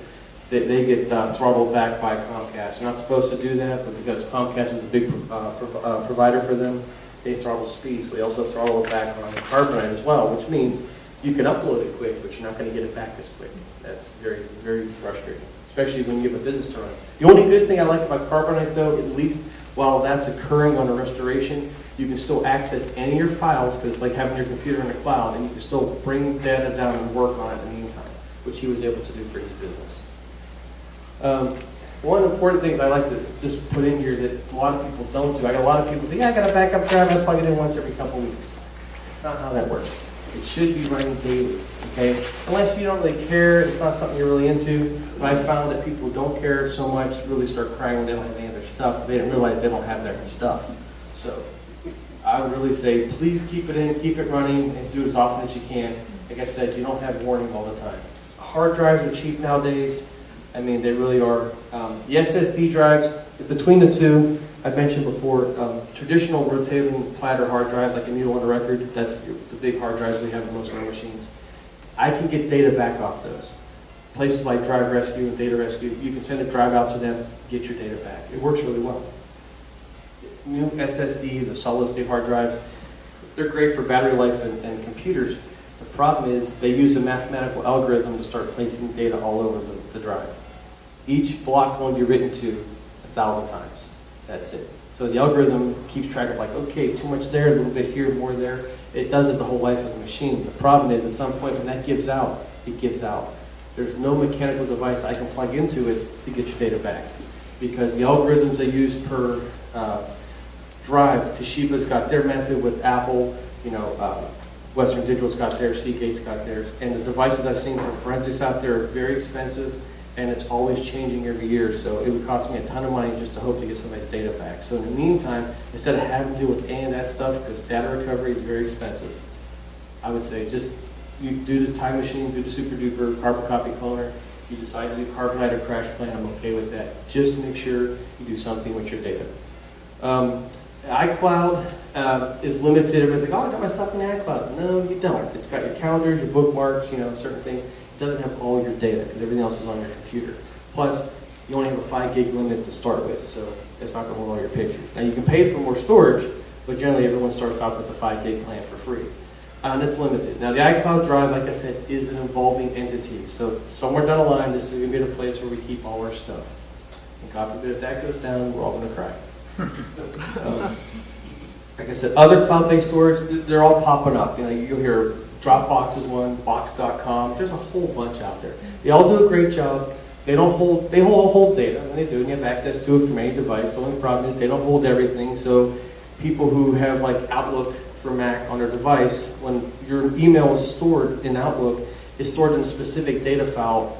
Speaker 2: they get throttled back by Comcast. You're not supposed to do that, but because Comcast is a big provider for them, they throttle speeds, but they also throttle it back on carbonite as well, which means you can upload it quick, but you're not going to get it back as quick. That's very, very frustrating, especially when you have a business to run. The only good thing I like about carbonite, though, at least while that's occurring on a restoration, you can still access any of your files, because it's like having your computer in the cloud, and you can still bring data down and work on it in the meantime, which he was able to do for his business. One important thing I like to just put in here that a lot of people don't do. I got a lot of people say, yeah, I got a backup drive, I plug it in once every couple weeks. That's not how that works. It should be running daily, okay? Unless you don't really care, it's not something you're really into. But I found that people who don't care so much really start crying when they don't have any of their stuff. They didn't realize they don't have their stuff. So I would really say, please keep it in, keep it running, and do it as often as you can. Like I said, you don't have warning all the time. Hard drives are cheap nowadays. I mean, they really are. The SSD drives, between the two, I mentioned before, traditional rotating platter hard drives, like a needle on a record, that's the big hard drives we have in most of our machines. I can get data back off those. Places like Drive Rescue and Data Rescue, you can send a drive out to them, get your data back. It works really well. New SSD, the solid state hard drives, they're great for battery life and computers. The problem is they use a mathematical algorithm to start placing data all over the drive. Each block will be written to 1,000 times. That's it. So the algorithm keeps track of like, okay, too much there, a little bit here, more there. It does it the whole life of the machine. The problem is at some point when that gives out, it gives out. There's no mechanical device I can plug into it to get your data back. Because the algorithms they use per drive, Toshiba's got their method with Apple, Western Digital's got theirs, Seagate's got theirs. And the devices I've seen for forensics out there are very expensive, and it's always changing every year, so it would cost me a ton of money just to hope to get somebody's data back. So in the meantime, instead of having to deal with any of that stuff, because data recovery is very expensive, I would say just you do the time machine, do the super duper carbon copy cloner. You decide to do carbonite or crash plan, I'm okay with that. Just make sure you do something with your data. iCloud is limited. Everybody's like, oh, I got my stuff in the iCloud. No, you don't. It's got your calendars, your bookmarks, certain things. It doesn't have all your data because everything else is on your computer. Plus, you only have a 5 gig limit to start with, so it's not going to hold all your pictures. Now, you can pay for more storage, but generally everyone starts off with the 5 gig plan for free. And it's limited. Now, the iCloud drive, like I said, is an evolving entity. So somewhere down the line, this is going to be the place where we keep all our stuff. And God forbid if that goes down, we're all going to cry. Like I said, other cloud-based storage, they're all popping up. You'll hear Dropbox is one, Box.com. There's a whole bunch out there. They all do a great job. They hold data, and they do, and you have access to it from any device. The only problem is they don't hold everything. So people who have like Outlook for Mac on their device, when your email is stored in Outlook, it's stored in a specific data file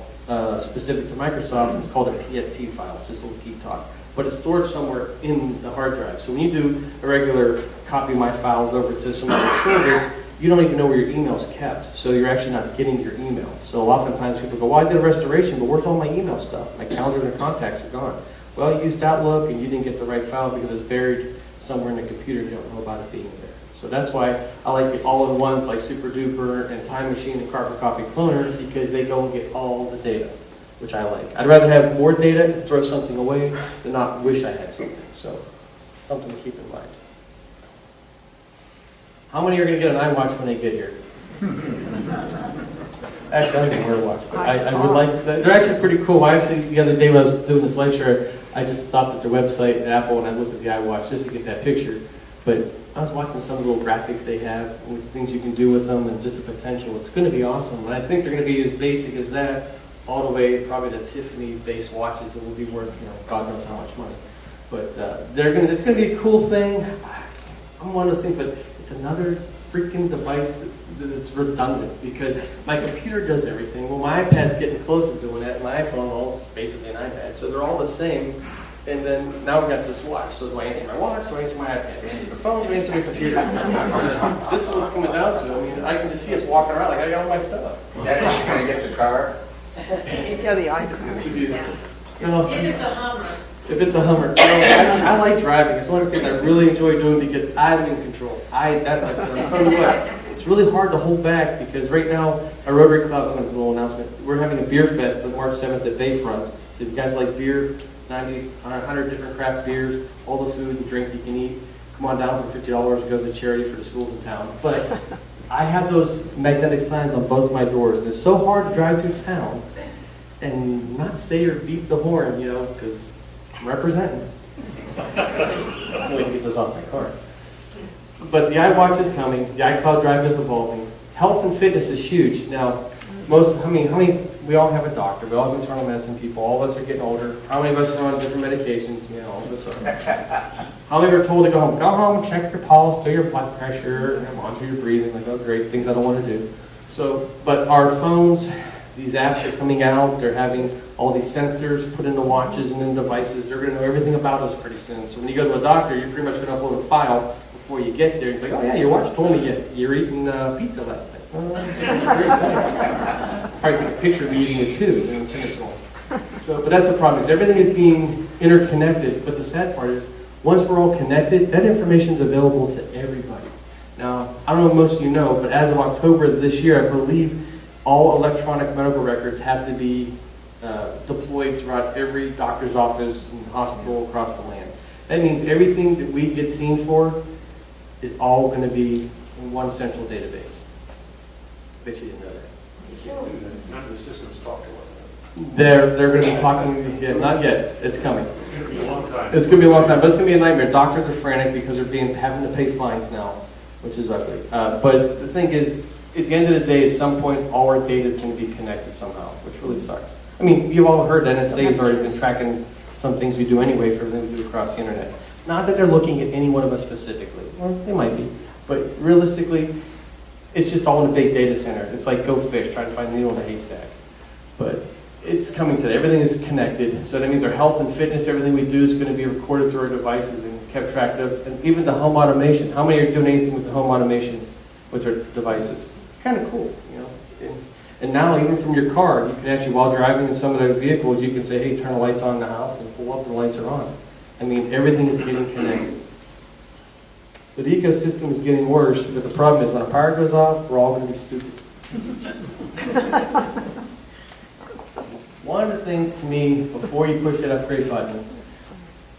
Speaker 2: specific to Microsoft. It's called a PST file, just a little geek talk. But it's stored somewhere in the hard drive. So when you do a regular copy my files over to some other service, you don't even know where your email's kept. So you're actually not getting your email. So oftentimes people go, well, I did a restoration, but where's all my email stuff? My calendars and contacts are gone. Well, you used Outlook and you didn't get the right file because it's buried somewhere in the computer. You don't know about it being there. So that's why I like the all-in-ones like Super Duper and Time Machine and Carbon Copy Cloner, because they go and get all the data, which I like. I'd rather have more data and throw something away than not wish I had something. So something to keep in mind. How many are going to get an iWatch when they get here? Actually, I don't wear a watch, but I would like. They're actually pretty cool. The other day when I was doing this lecture, I just stopped at their website at Apple and I looked at the iWatch just to get that picture. But I was watching some of the little graphics they have and things you can do with them and just the potential. It's going to be awesome. And I think they're going to be as basic as that all the way probably to Tiffany-based watches that will be worth, God knows how much money. But it's going to be a cool thing. I'm one of those things, but it's another freaking device that's redundant because my computer does everything. Well, my iPad's getting close to doing that. My iPhone, well, it's basically an iPad. So they're all the same. And then now we got this watch. So do I answer my watch? Do I answer my iPad? Do I answer the phone? Do I answer my computer? This is what it's coming down to. I mean, I can just see us walking around like I got all my stuff.
Speaker 3: Dennis, you gonna get the car?
Speaker 6: Yeah, the iCloud.
Speaker 5: If it's a Hummer.
Speaker 2: If it's a Hummer. I like driving. It's one of the things I really enjoy doing because I'm in control. I'll tell you what, it's it's really hard to hold back because right now, our Rotary Club, I'm going to do a little announcement, we're having a beer fest on March 7th at Bayfront. So if you guys like beer, 90, 100 different craft beers, all the food and drink you can eat, come on down for $50. It goes to charity for the schools in town. But I have those magnetic signs on both my doors, and it's so hard to drive through town and not say or beep the horn, you know, because I'm representing. I can't wait to get those off my car. But the iWatch is coming. The iCloud Drive is evolving. Health and fitness is huge. Now, we all have a doctor. We all have internal medicine people. All of us are getting older. How many of us are on different medications? You know, all of us are. How many are told to go home? Go home, check your pulse, do your blood pressure, and monitor your breathing. Like, oh, great, things I don't want to do. So, but our phones, these apps are coming out. They're having all these sensors put into watches and in devices. They're going to know everything about us pretty soon. So when you go to a doctor, you're pretty much going to upload a file before you get there. It's like, oh yeah, your watch told me you're eating pizza last night. Oh, great, thanks. Probably take a picture of me eating it too and send it to them. So, but that's the problem, is everything is being interconnected. But the sad part is, once we're all connected, that information is available to everybody. Now, I don't know if most of you know, but as of October of this year, I believe all electronic medical records have to be deployed throughout every doctor's office and hospital across the land. That means everything that we get seen for is all going to be in one central database. Bet you didn't know that.
Speaker 4: You can't do that. None of the systems talk to one
Speaker 2: They're going to be talking, not yet, it's coming.
Speaker 4: another. It's going to be a long time.
Speaker 2: It's going to be a long time, but it's going to be a nightmare. Doctors are frantic because they're having to pay fines now, which is ugly. But the thing is, at the end of the day, at some point, all our data is going to be connected somehow, which really sucks. I mean, you've all heard NSA has already been tracking some things we do anyway for everything we do across the internet. Not that they're looking at any one of us specifically, or they might be, but realistically, it's just all in a big data center. It's like go fish, trying to find the needle in a haystack. But it's coming today. Everything is connected, so that means our health and fitness, everything we do is going to be recorded through our devices and kept track of. And even the home automation. How many are doing anything with the home automation with their devices? It's kind of cool, you know. And now, even from your car, you can actually, while driving in some of the vehicles, you can say, hey, turn the lights on in the house, and pull up and the lights are on. I mean, everything is getting connected. So the ecosystem is getting worse, but the problem is when a power goes off, we're all going to be stupid. One of the things to me, before you push that upgrade button,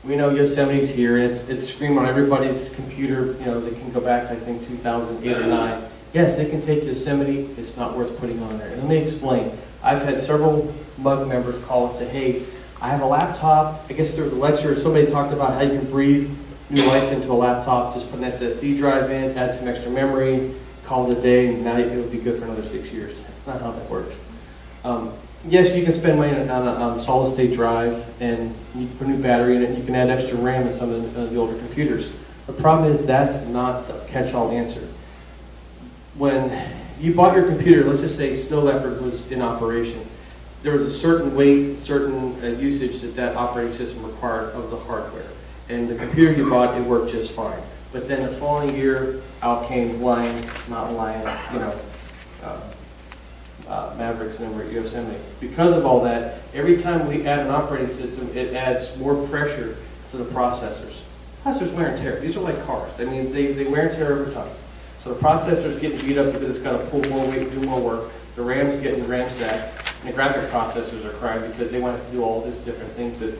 Speaker 2: we know Yosemite's here, and it's screaming on everybody's computer, you know, they can go back to, I think, 2008 or 9. Yes, they can take Yosemite, it's not worth putting on there. And let me explain. I've had several MUG members call and say, hey, I have a laptop. I guess there was a lecture, somebody talked about how you can breathe new life into a laptop, just put an SSD drive in, add some extra memory, call it a day, and now it'll be good for another 6 years. That's not how that works. Yes, you can spend money on a solid-state drive, and you can put a new battery in it, and you can add extra RAM in some of the older computers. The problem is that's not the catch-all answer. When you bought your computer, let's just say Snow Leopard was in operation, there was a certain weight, certain usage that operating system required of the hardware. And the computer you bought, it worked just fine. But then the following year, out came Lion, Mountain Lion, you know, Mavericks, and then we're at Yosemite. Because of all that, every time we add an operating system, it adds more pressure to the processors. Plus there's wear and tear. These are like cars. I mean, they wear and tear over time. So the processor's getting beat up because it's got to pull more weight, do more work. The RAM's getting the RAM stack. And the graphic processors are crying because they want to do all these different things that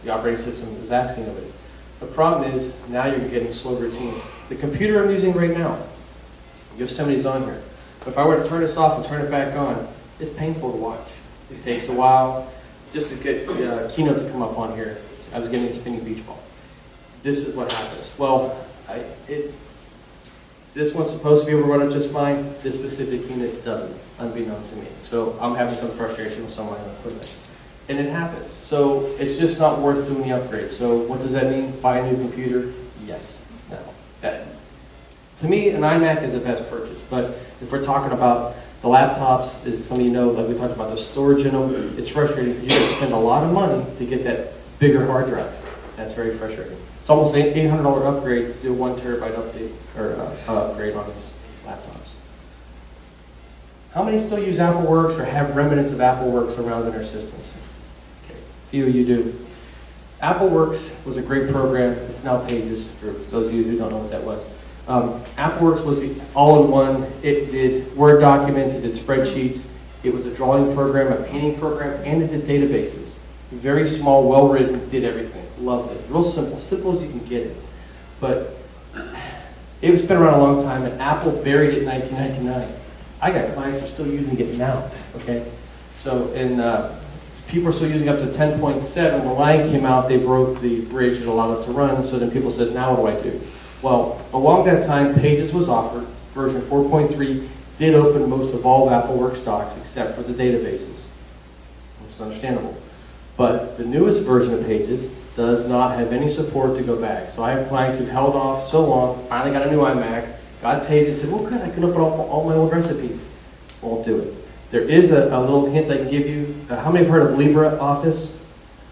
Speaker 2: the operating system is asking of it. The problem is, now you're getting slow routines. The computer I'm using right now, Yosemite's on here. But if I were to turn this off and turn it back on, it's painful to watch. It takes a while just to get Keynote to come up on here. I was getting a spinning beach ball. This is what happens. Well, this one's supposed to be able to run it just fine. This specific unit doesn't, unbeknown to me. So I'm having some frustration with some of my equipment. And it happens. So it's just not worth doing the upgrade. So what does that mean? Buy a new computer? Yes. No. To me, an iMac is the best purchase. But if we're talking about the laptops, as some of you know, like we talked about the storage in them, it's frustrating because you have to spend a lot of money to get that bigger hard drive. That's very frustrating. It's almost an $800 upgrade to do a 1 terabyte update or upgrade on these laptops. How many still use AppleWorks or have remnants of AppleWorks around in their systems? Okay, a few of you do. AppleWorks was a great program. It's now Pages, for those of you who don't know what that was. AppleWorks was the all-in-one. It did Word documents, it did spreadsheets, it was a drawing program, a painting program, and it did databases. Very small, well-written, did everything. Loved it. Real simple, simple as you can get it. But it was been around a long time, and Apple buried it in 1999. I got clients that are still using it now, okay? So, people are still using up to 10.7. When Lion came out, they broke the bridge that allowed it to run, so then people said, now what do I do? Well, along that time, Pages was offered. Version 4.3 did open most of all of AppleWorks stocks except for the databases, which is understandable. But the newest version of Pages does not have any support to go back. So I have clients who've held off so long, finally got a new iMac, got Pages, said, well, good, I can open all my old recipes. Won't do it. There is a little hint I can give you. How many have heard of LibreOffice?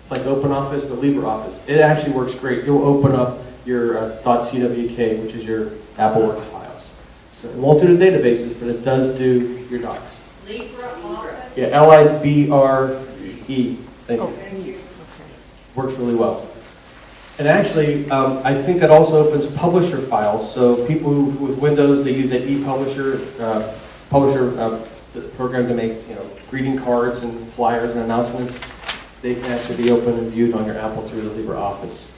Speaker 2: It's like OpenOffice, but LibreOffice. It actually works great. You'll open up your .cwk, which is your AppleWorks files. So it won't do the databases, but it does do your docs.
Speaker 5: LibreOffice?
Speaker 2: Yeah, Libre. Thank you.
Speaker 6: Thank you. Okay.
Speaker 2: Works really well. And actually, I think that also opens publisher files. So people with Windows, they use that ePublisher program to make greeting cards and flyers and announcements. They can actually be open and viewed on your Apple through the LibreOffice.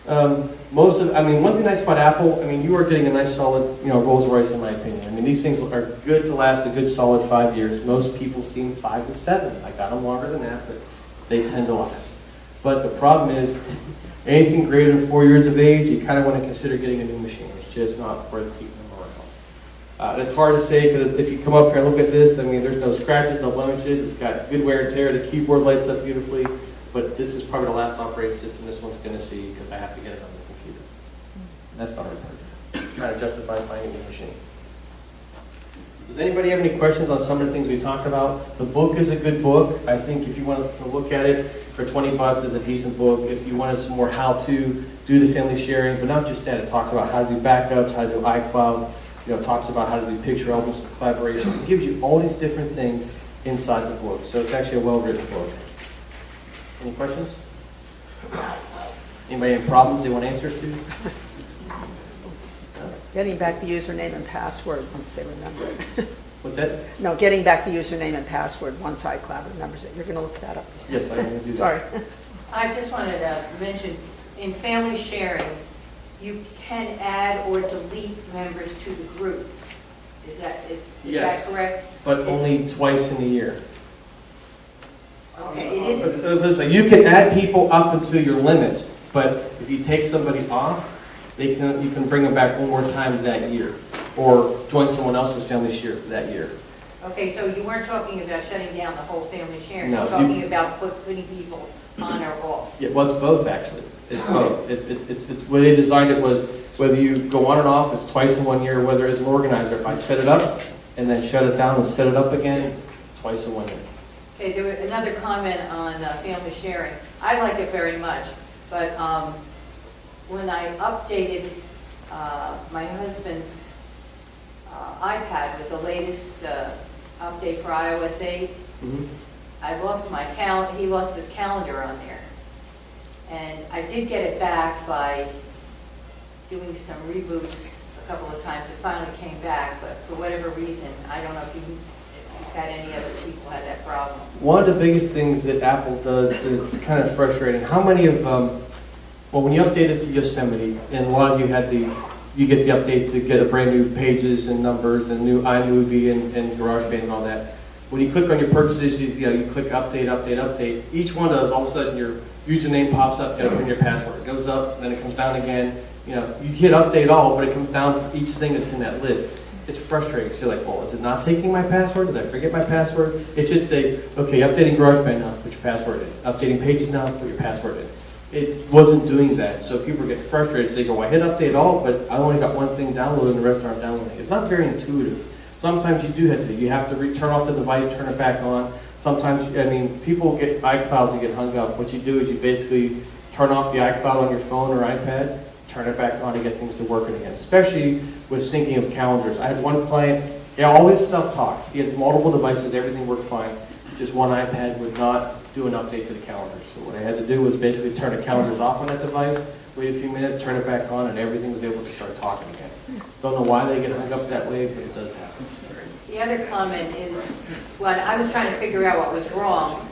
Speaker 2: One thing nice about Apple, you are getting a nice solid, Rolls Royce in my opinion. These things are good to last a good solid 5 years. Most people seem 5 to 7. I got them longer than that, but they tend to last. But the problem is, anything greater than 4 years of age, you kind of want to consider getting a new machine. It's just not worth keeping them around. It's hard to say because if you come up here and look at this, there's no scratches, no blemishes. It's got good wear and tear. The keyboard lights up beautifully. But this is probably the last operating system this one's going to see because I have to get it on the computer. And that's not hard part. Trying to justify finding a new machine. Does anybody have any questions on some of the things we talked about? The book is a good book. I think if you wanted to look at it for $20, it's a decent book. If you wanted some more how-to, do the family sharing, but not just that. It talks about how to do backups, how to do iCloud. It talks about how to do picture albums and collaboration. It gives you all these different things inside the book. So it's actually a well-written book. Any questions? Anybody have problems they want answers to?
Speaker 6: Getting back the username and password once they remember it.
Speaker 2: What's that?
Speaker 6: No, getting back the username and password once iCloud remembers it. You're going to look that up.
Speaker 2: Yes, I will do that.
Speaker 6: Sorry.
Speaker 5: I just wanted to mention, in family sharing, you can add or delete members to the group. Is that
Speaker 2: Yes.
Speaker 5: correct?
Speaker 2: But only twice in a year.
Speaker 5: Okay, it isn't.
Speaker 2: You can add people up until your limit, but if you take somebody off, you can bring them back one more time that year, or join someone else's family share that year.
Speaker 5: Okay, so you weren't talking about shutting down the whole family sharing.
Speaker 2: No,
Speaker 5: You're talking about putting people on or off.
Speaker 2: Yeah, well, it's both actually. It's both. It's the way they designed it was whether you go on and off, it's twice in 1 year. Whether as an organizer, if I set it up and then shut it down and set it up again, twice in 1 year.
Speaker 5: Okay, there was another comment on family sharing. I like it very much, but when I updated my husband's iPad with the latest update for iOS 8, I lost my he lost his calendar on there. And I did get it back by doing some reboots a couple of times. It finally came back, but for whatever reason, I don't know if you've had any other people had that problem.
Speaker 2: One of the biggest things that Apple does is kind of frustrating. How many of, when you update it to Yosemite, and a lot of you you get the update to get a brand new Pages and Numbers and new iMovie and GarageBand and all that. When you click on your purchases, you click update. Each one of those, all of a sudden your username pops up, you gotta put in your password. It goes up, then it comes down again. You hit update all, but it comes down for each thing that's in that list. It's frustrating. So you're like, well, is it not taking my password? Did I forget my password? It should say, okay, updating GarageBand now, put your password in. Updating Pages now, put your password in. It wasn't doing that, so people get frustrated. So they go, I hit update all, but I only got one thing downloaded and the rest aren't downloading. It's not very intuitive. Sometimes you do have to. You have to turn off the device, turn it back on. Sometimes, people get iClouds and get hung up. What you do is you basically turn off the iCloud on your phone or iPad, turn it back on to get things to working again, especially with syncing of calendars. I had one client, all his stuff talked. He had multiple devices, everything worked fine. Just one iPad would not do an update to the calendars. So what I had to do was basically turn the calendars off on that device, wait a few minutes, turn it back on, and everything was able to start talking again. Don't know why they get hung up that way, but it does happen.
Speaker 7: The other comment is, when I was trying to figure out what was wrong,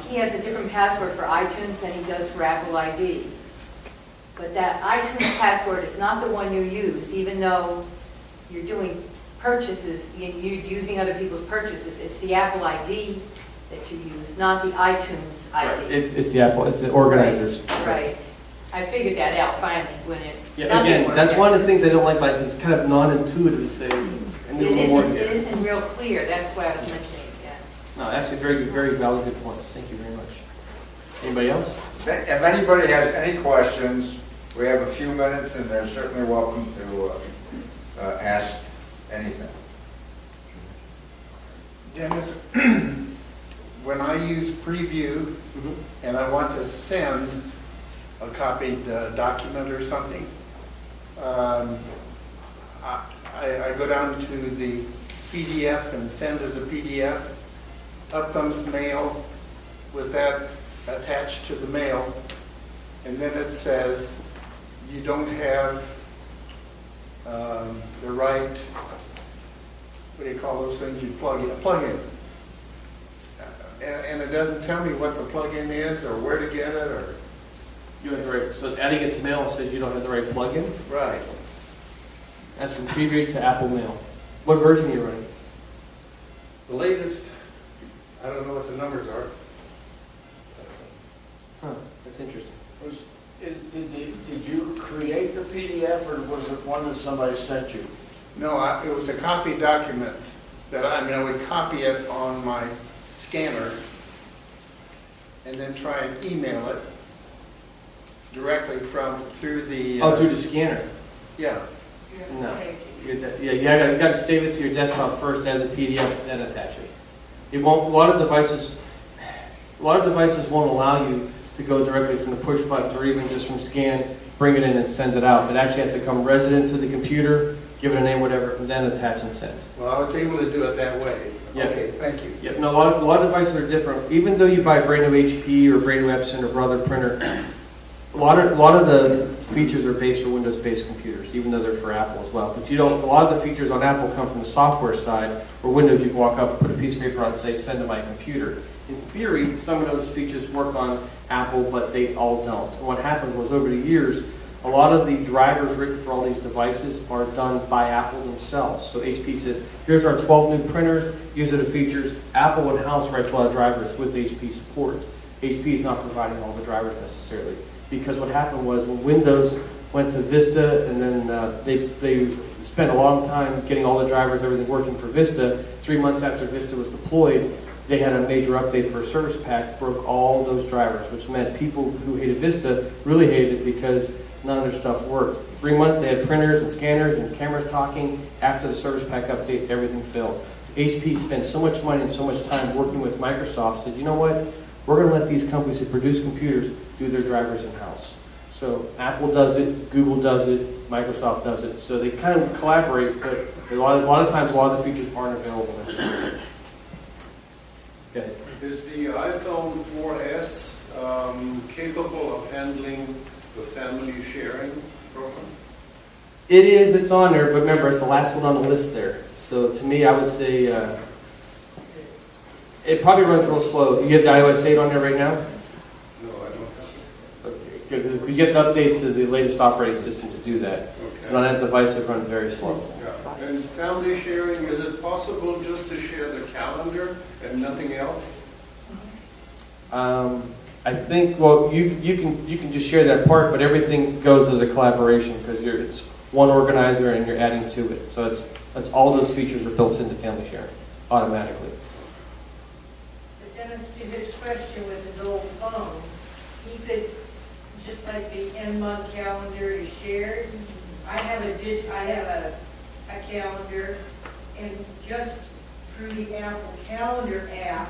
Speaker 7: he has a different password for iTunes than he does for Apple ID. But that iTunes password is not the one you use, even though you're doing purchases, you're using other people's purchases. It's the Apple ID that you use, not the iTunes ID.
Speaker 2: It's the Apple, it's the organizers.
Speaker 7: Right. I figured that out finally when it.
Speaker 2: Yeah,
Speaker 7: nothing
Speaker 2: again,
Speaker 7: worked
Speaker 2: that's
Speaker 7: out.
Speaker 2: one of the things I don't like about it. It's kind of non-intuitive to say. I need a little more
Speaker 7: It
Speaker 2: here.
Speaker 7: isn't real clear, that's why I was mentioning it again.
Speaker 2: No, actually, very valid, good point. Thank you very much. Anybody else?
Speaker 1: If anybody has any questions, we have a few minutes, and they're certainly welcome to ask anything.
Speaker 4: Dennis, when I use preview and I want to send a copied document or something, I go down to the PDF and send as a PDF. Up comes mail with that attached to the mail, and then it says you don't have the right, what do you call those things you plug in? A plug-in. And it doesn't tell me what the plug-in is or where to get it or.
Speaker 2: You have the right, so adding it to mail says you don't have the right plugin.
Speaker 4: Right.
Speaker 2: That's from preview to Apple Mail. What version are you running?
Speaker 4: The latest, I don't know what the numbers are.
Speaker 2: Huh, that's interesting.
Speaker 8: Did you create the PDF, or was it one that somebody sent you?
Speaker 4: No, it was a copied document that I would copy it on my scanner and then try and email it directly through the.
Speaker 2: Oh, through the scanner?
Speaker 4: Yeah.
Speaker 2: No. You got to save it to your desktop first as a PDF, then attach it. It won't. A lot of devices won't allow you to go directly from the push buttons or even just from scan, bring it in and send it out. It actually has to come resident to the computer, give it a name, whatever, and then attach and send.
Speaker 4: Well, I was able to do it that way.
Speaker 2: Yeah.
Speaker 4: Okay, thank you.
Speaker 2: Yep. No, a lot of devices are different. Even though you buy a brand new HP or brand new Epson or Brother printer, a lot of the features are based for Windows-based computers, even though they're for Apple as well. But a lot of the features on Apple come from the software side, where Windows you can walk up, put a piece of paper on, and say, send to my computer. In theory, some of those features work on Apple, but they all don't. And what happened was, over the years, a lot of the drivers written for all these devices are done by Apple themselves. So HP says, here's our 12 new printers, these are the features. Apple in-house writes a lot of drivers with HP support. HP is not providing all the drivers necessarily. Because what happened was, when Windows went to Vista, and then they spent a long time getting all the drivers, everything working for Vista. 3 months after Vista was deployed, they had a major update for a service pack, broke all those drivers, which meant people who hated Vista really hated it because none of their stuff worked. 3 months they had printers and scanners and cameras talking. After the service pack update, everything failed. So HP spent so much money and so much time working with Microsoft, said, you know what, we're going to let these companies who produce computers do their drivers in-house. So Apple does it, Google does it, Microsoft does it. So they kind of collaborate, but a lot of times a lot of the features aren't available necessarily. Go ahead.
Speaker 9: Is the iPhone 4S capable of handling the family sharing program?
Speaker 2: It is, it's on there, but remember, it's the last one on the list there. So to me, I would say it probably runs real slow. You have the iOS 8 on there right now?
Speaker 9: No, I don't have
Speaker 2: Okay, good, because you have to update to the latest operating system to do that.
Speaker 9: it.
Speaker 2: And on that device, it runs very slow.
Speaker 9: Yeah. And family sharing, is it possible just to share the calendar and nothing else?
Speaker 2: I think, well, you can just share that part, but everything goes as a collaboration because it's one organizer and you're adding to it. So it's all those features are built into family sharing automatically.
Speaker 10: But Dennis, to his question with his old phone, he could, just like the NMUG calendar is shared, I have a calendar, and just through the Apple Calendar app,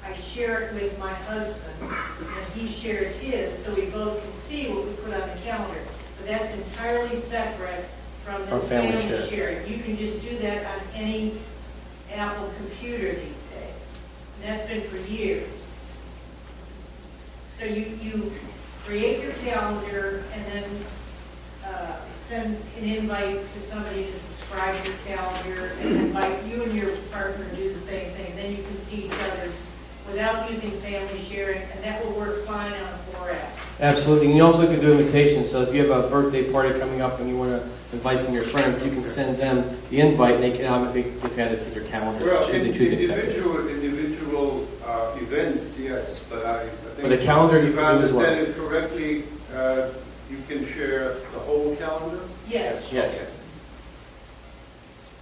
Speaker 10: I share it with my husband, and he shares his, so we both can see what we put on the calendar. But that's entirely separate from
Speaker 2: From
Speaker 10: this
Speaker 2: family
Speaker 10: family
Speaker 2: share.
Speaker 10: sharing. You can just do that on any Apple computer these days. And that's been for years. So you create your calendar, and then send an invite to somebody to subscribe to your calendar, and invite you and your partner to do the same thing. Then you can see each other's without using family sharing, and that will work fine on a 4-app.
Speaker 2: Absolutely. And you also can do invitations. So if you have a birthday party coming up and you want to invite some of your friends, you can send them the invite, and they can get added to their calendar.
Speaker 9: Well,
Speaker 2: should they choose to accept it.
Speaker 9: individual events, yes, but I think.
Speaker 2: But a calendar you
Speaker 9: if
Speaker 2: can
Speaker 9: I
Speaker 2: do as well.
Speaker 9: understand it correctly, you can share the whole calendar?
Speaker 10: Yes.
Speaker 2: Yes.
Speaker 9: Okay.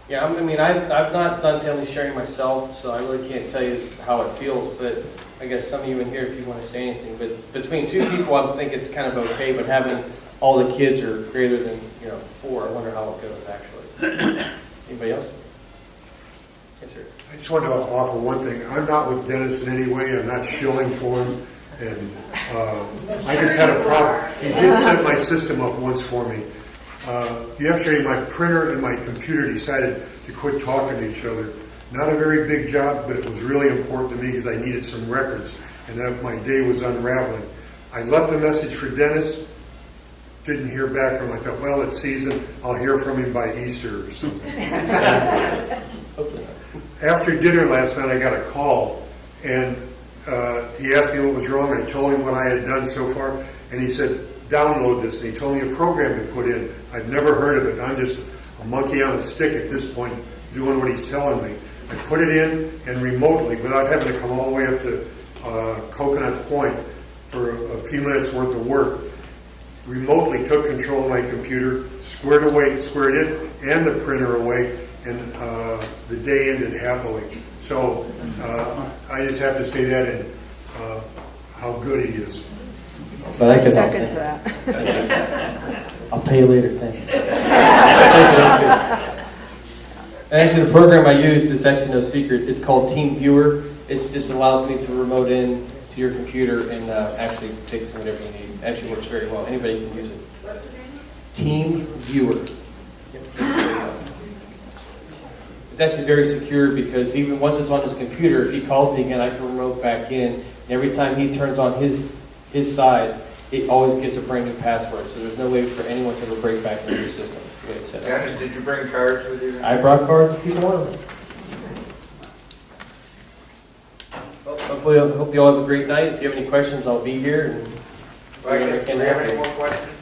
Speaker 2: Yeah, I mean, I've not done family sharing myself, so I really can't tell you how it feels, but I guess some of you in here, if you want to say anything, but between two people, I think it's kind of okay, but having all the kids are greater than, 4, I wonder how it goes, actually. Anybody else? Yes, sir.
Speaker 11: I just wanted to offer one thing. I'm not with Dennis in any way. I'm not shilling for him. And I just had a problem. He did set my system up once for me. Yesterday, my printer and my computer decided to quit talking to each other. Not a very big job, but it was really important to me because I needed some records. And that my day was unraveling. I left a message for Dennis. Didn't hear back from him. I thought, well, it's season. I'll hear from him by Easter or something.
Speaker 2: Hopefully not.
Speaker 11: After dinner last night, I got a call, and he asked me what was wrong. I told him what I had done so far, and he said, download this. And he told me a program to put in. I'd never heard of it. I'm just a monkey on a stick at this point, doing what he's telling me. I put it in, and remotely, without having to come all the way up to Coconut Point for a few minutes worth of work, remotely took control of my computer, squared it and the printer away, and the day ended happily. So I just have to say that and how good he is.
Speaker 2: But I could
Speaker 6: Second that.
Speaker 2: I'll pay you later, thank you. And actually, the program I use is actually no secret. It's called Team Viewer. It just allows me to remote in to your computer and actually takes whatever you need. It actually works very well. Anybody can use it.
Speaker 10: What's the name?
Speaker 2: Team Viewer. It's actually very secure because even once it's on his computer, if he calls me again, I can remote back in. And every time he turns on his side, it always gets a brand new password. So there's no way for anyone to ever break back into the system. The way it's set up.
Speaker 3: Dennis, did you bring cards with you?
Speaker 2: I brought cards if people want them. Well, hopefully, I hope you all have a great night. If you have any questions, I'll be here. And
Speaker 3: Do you have any more questions?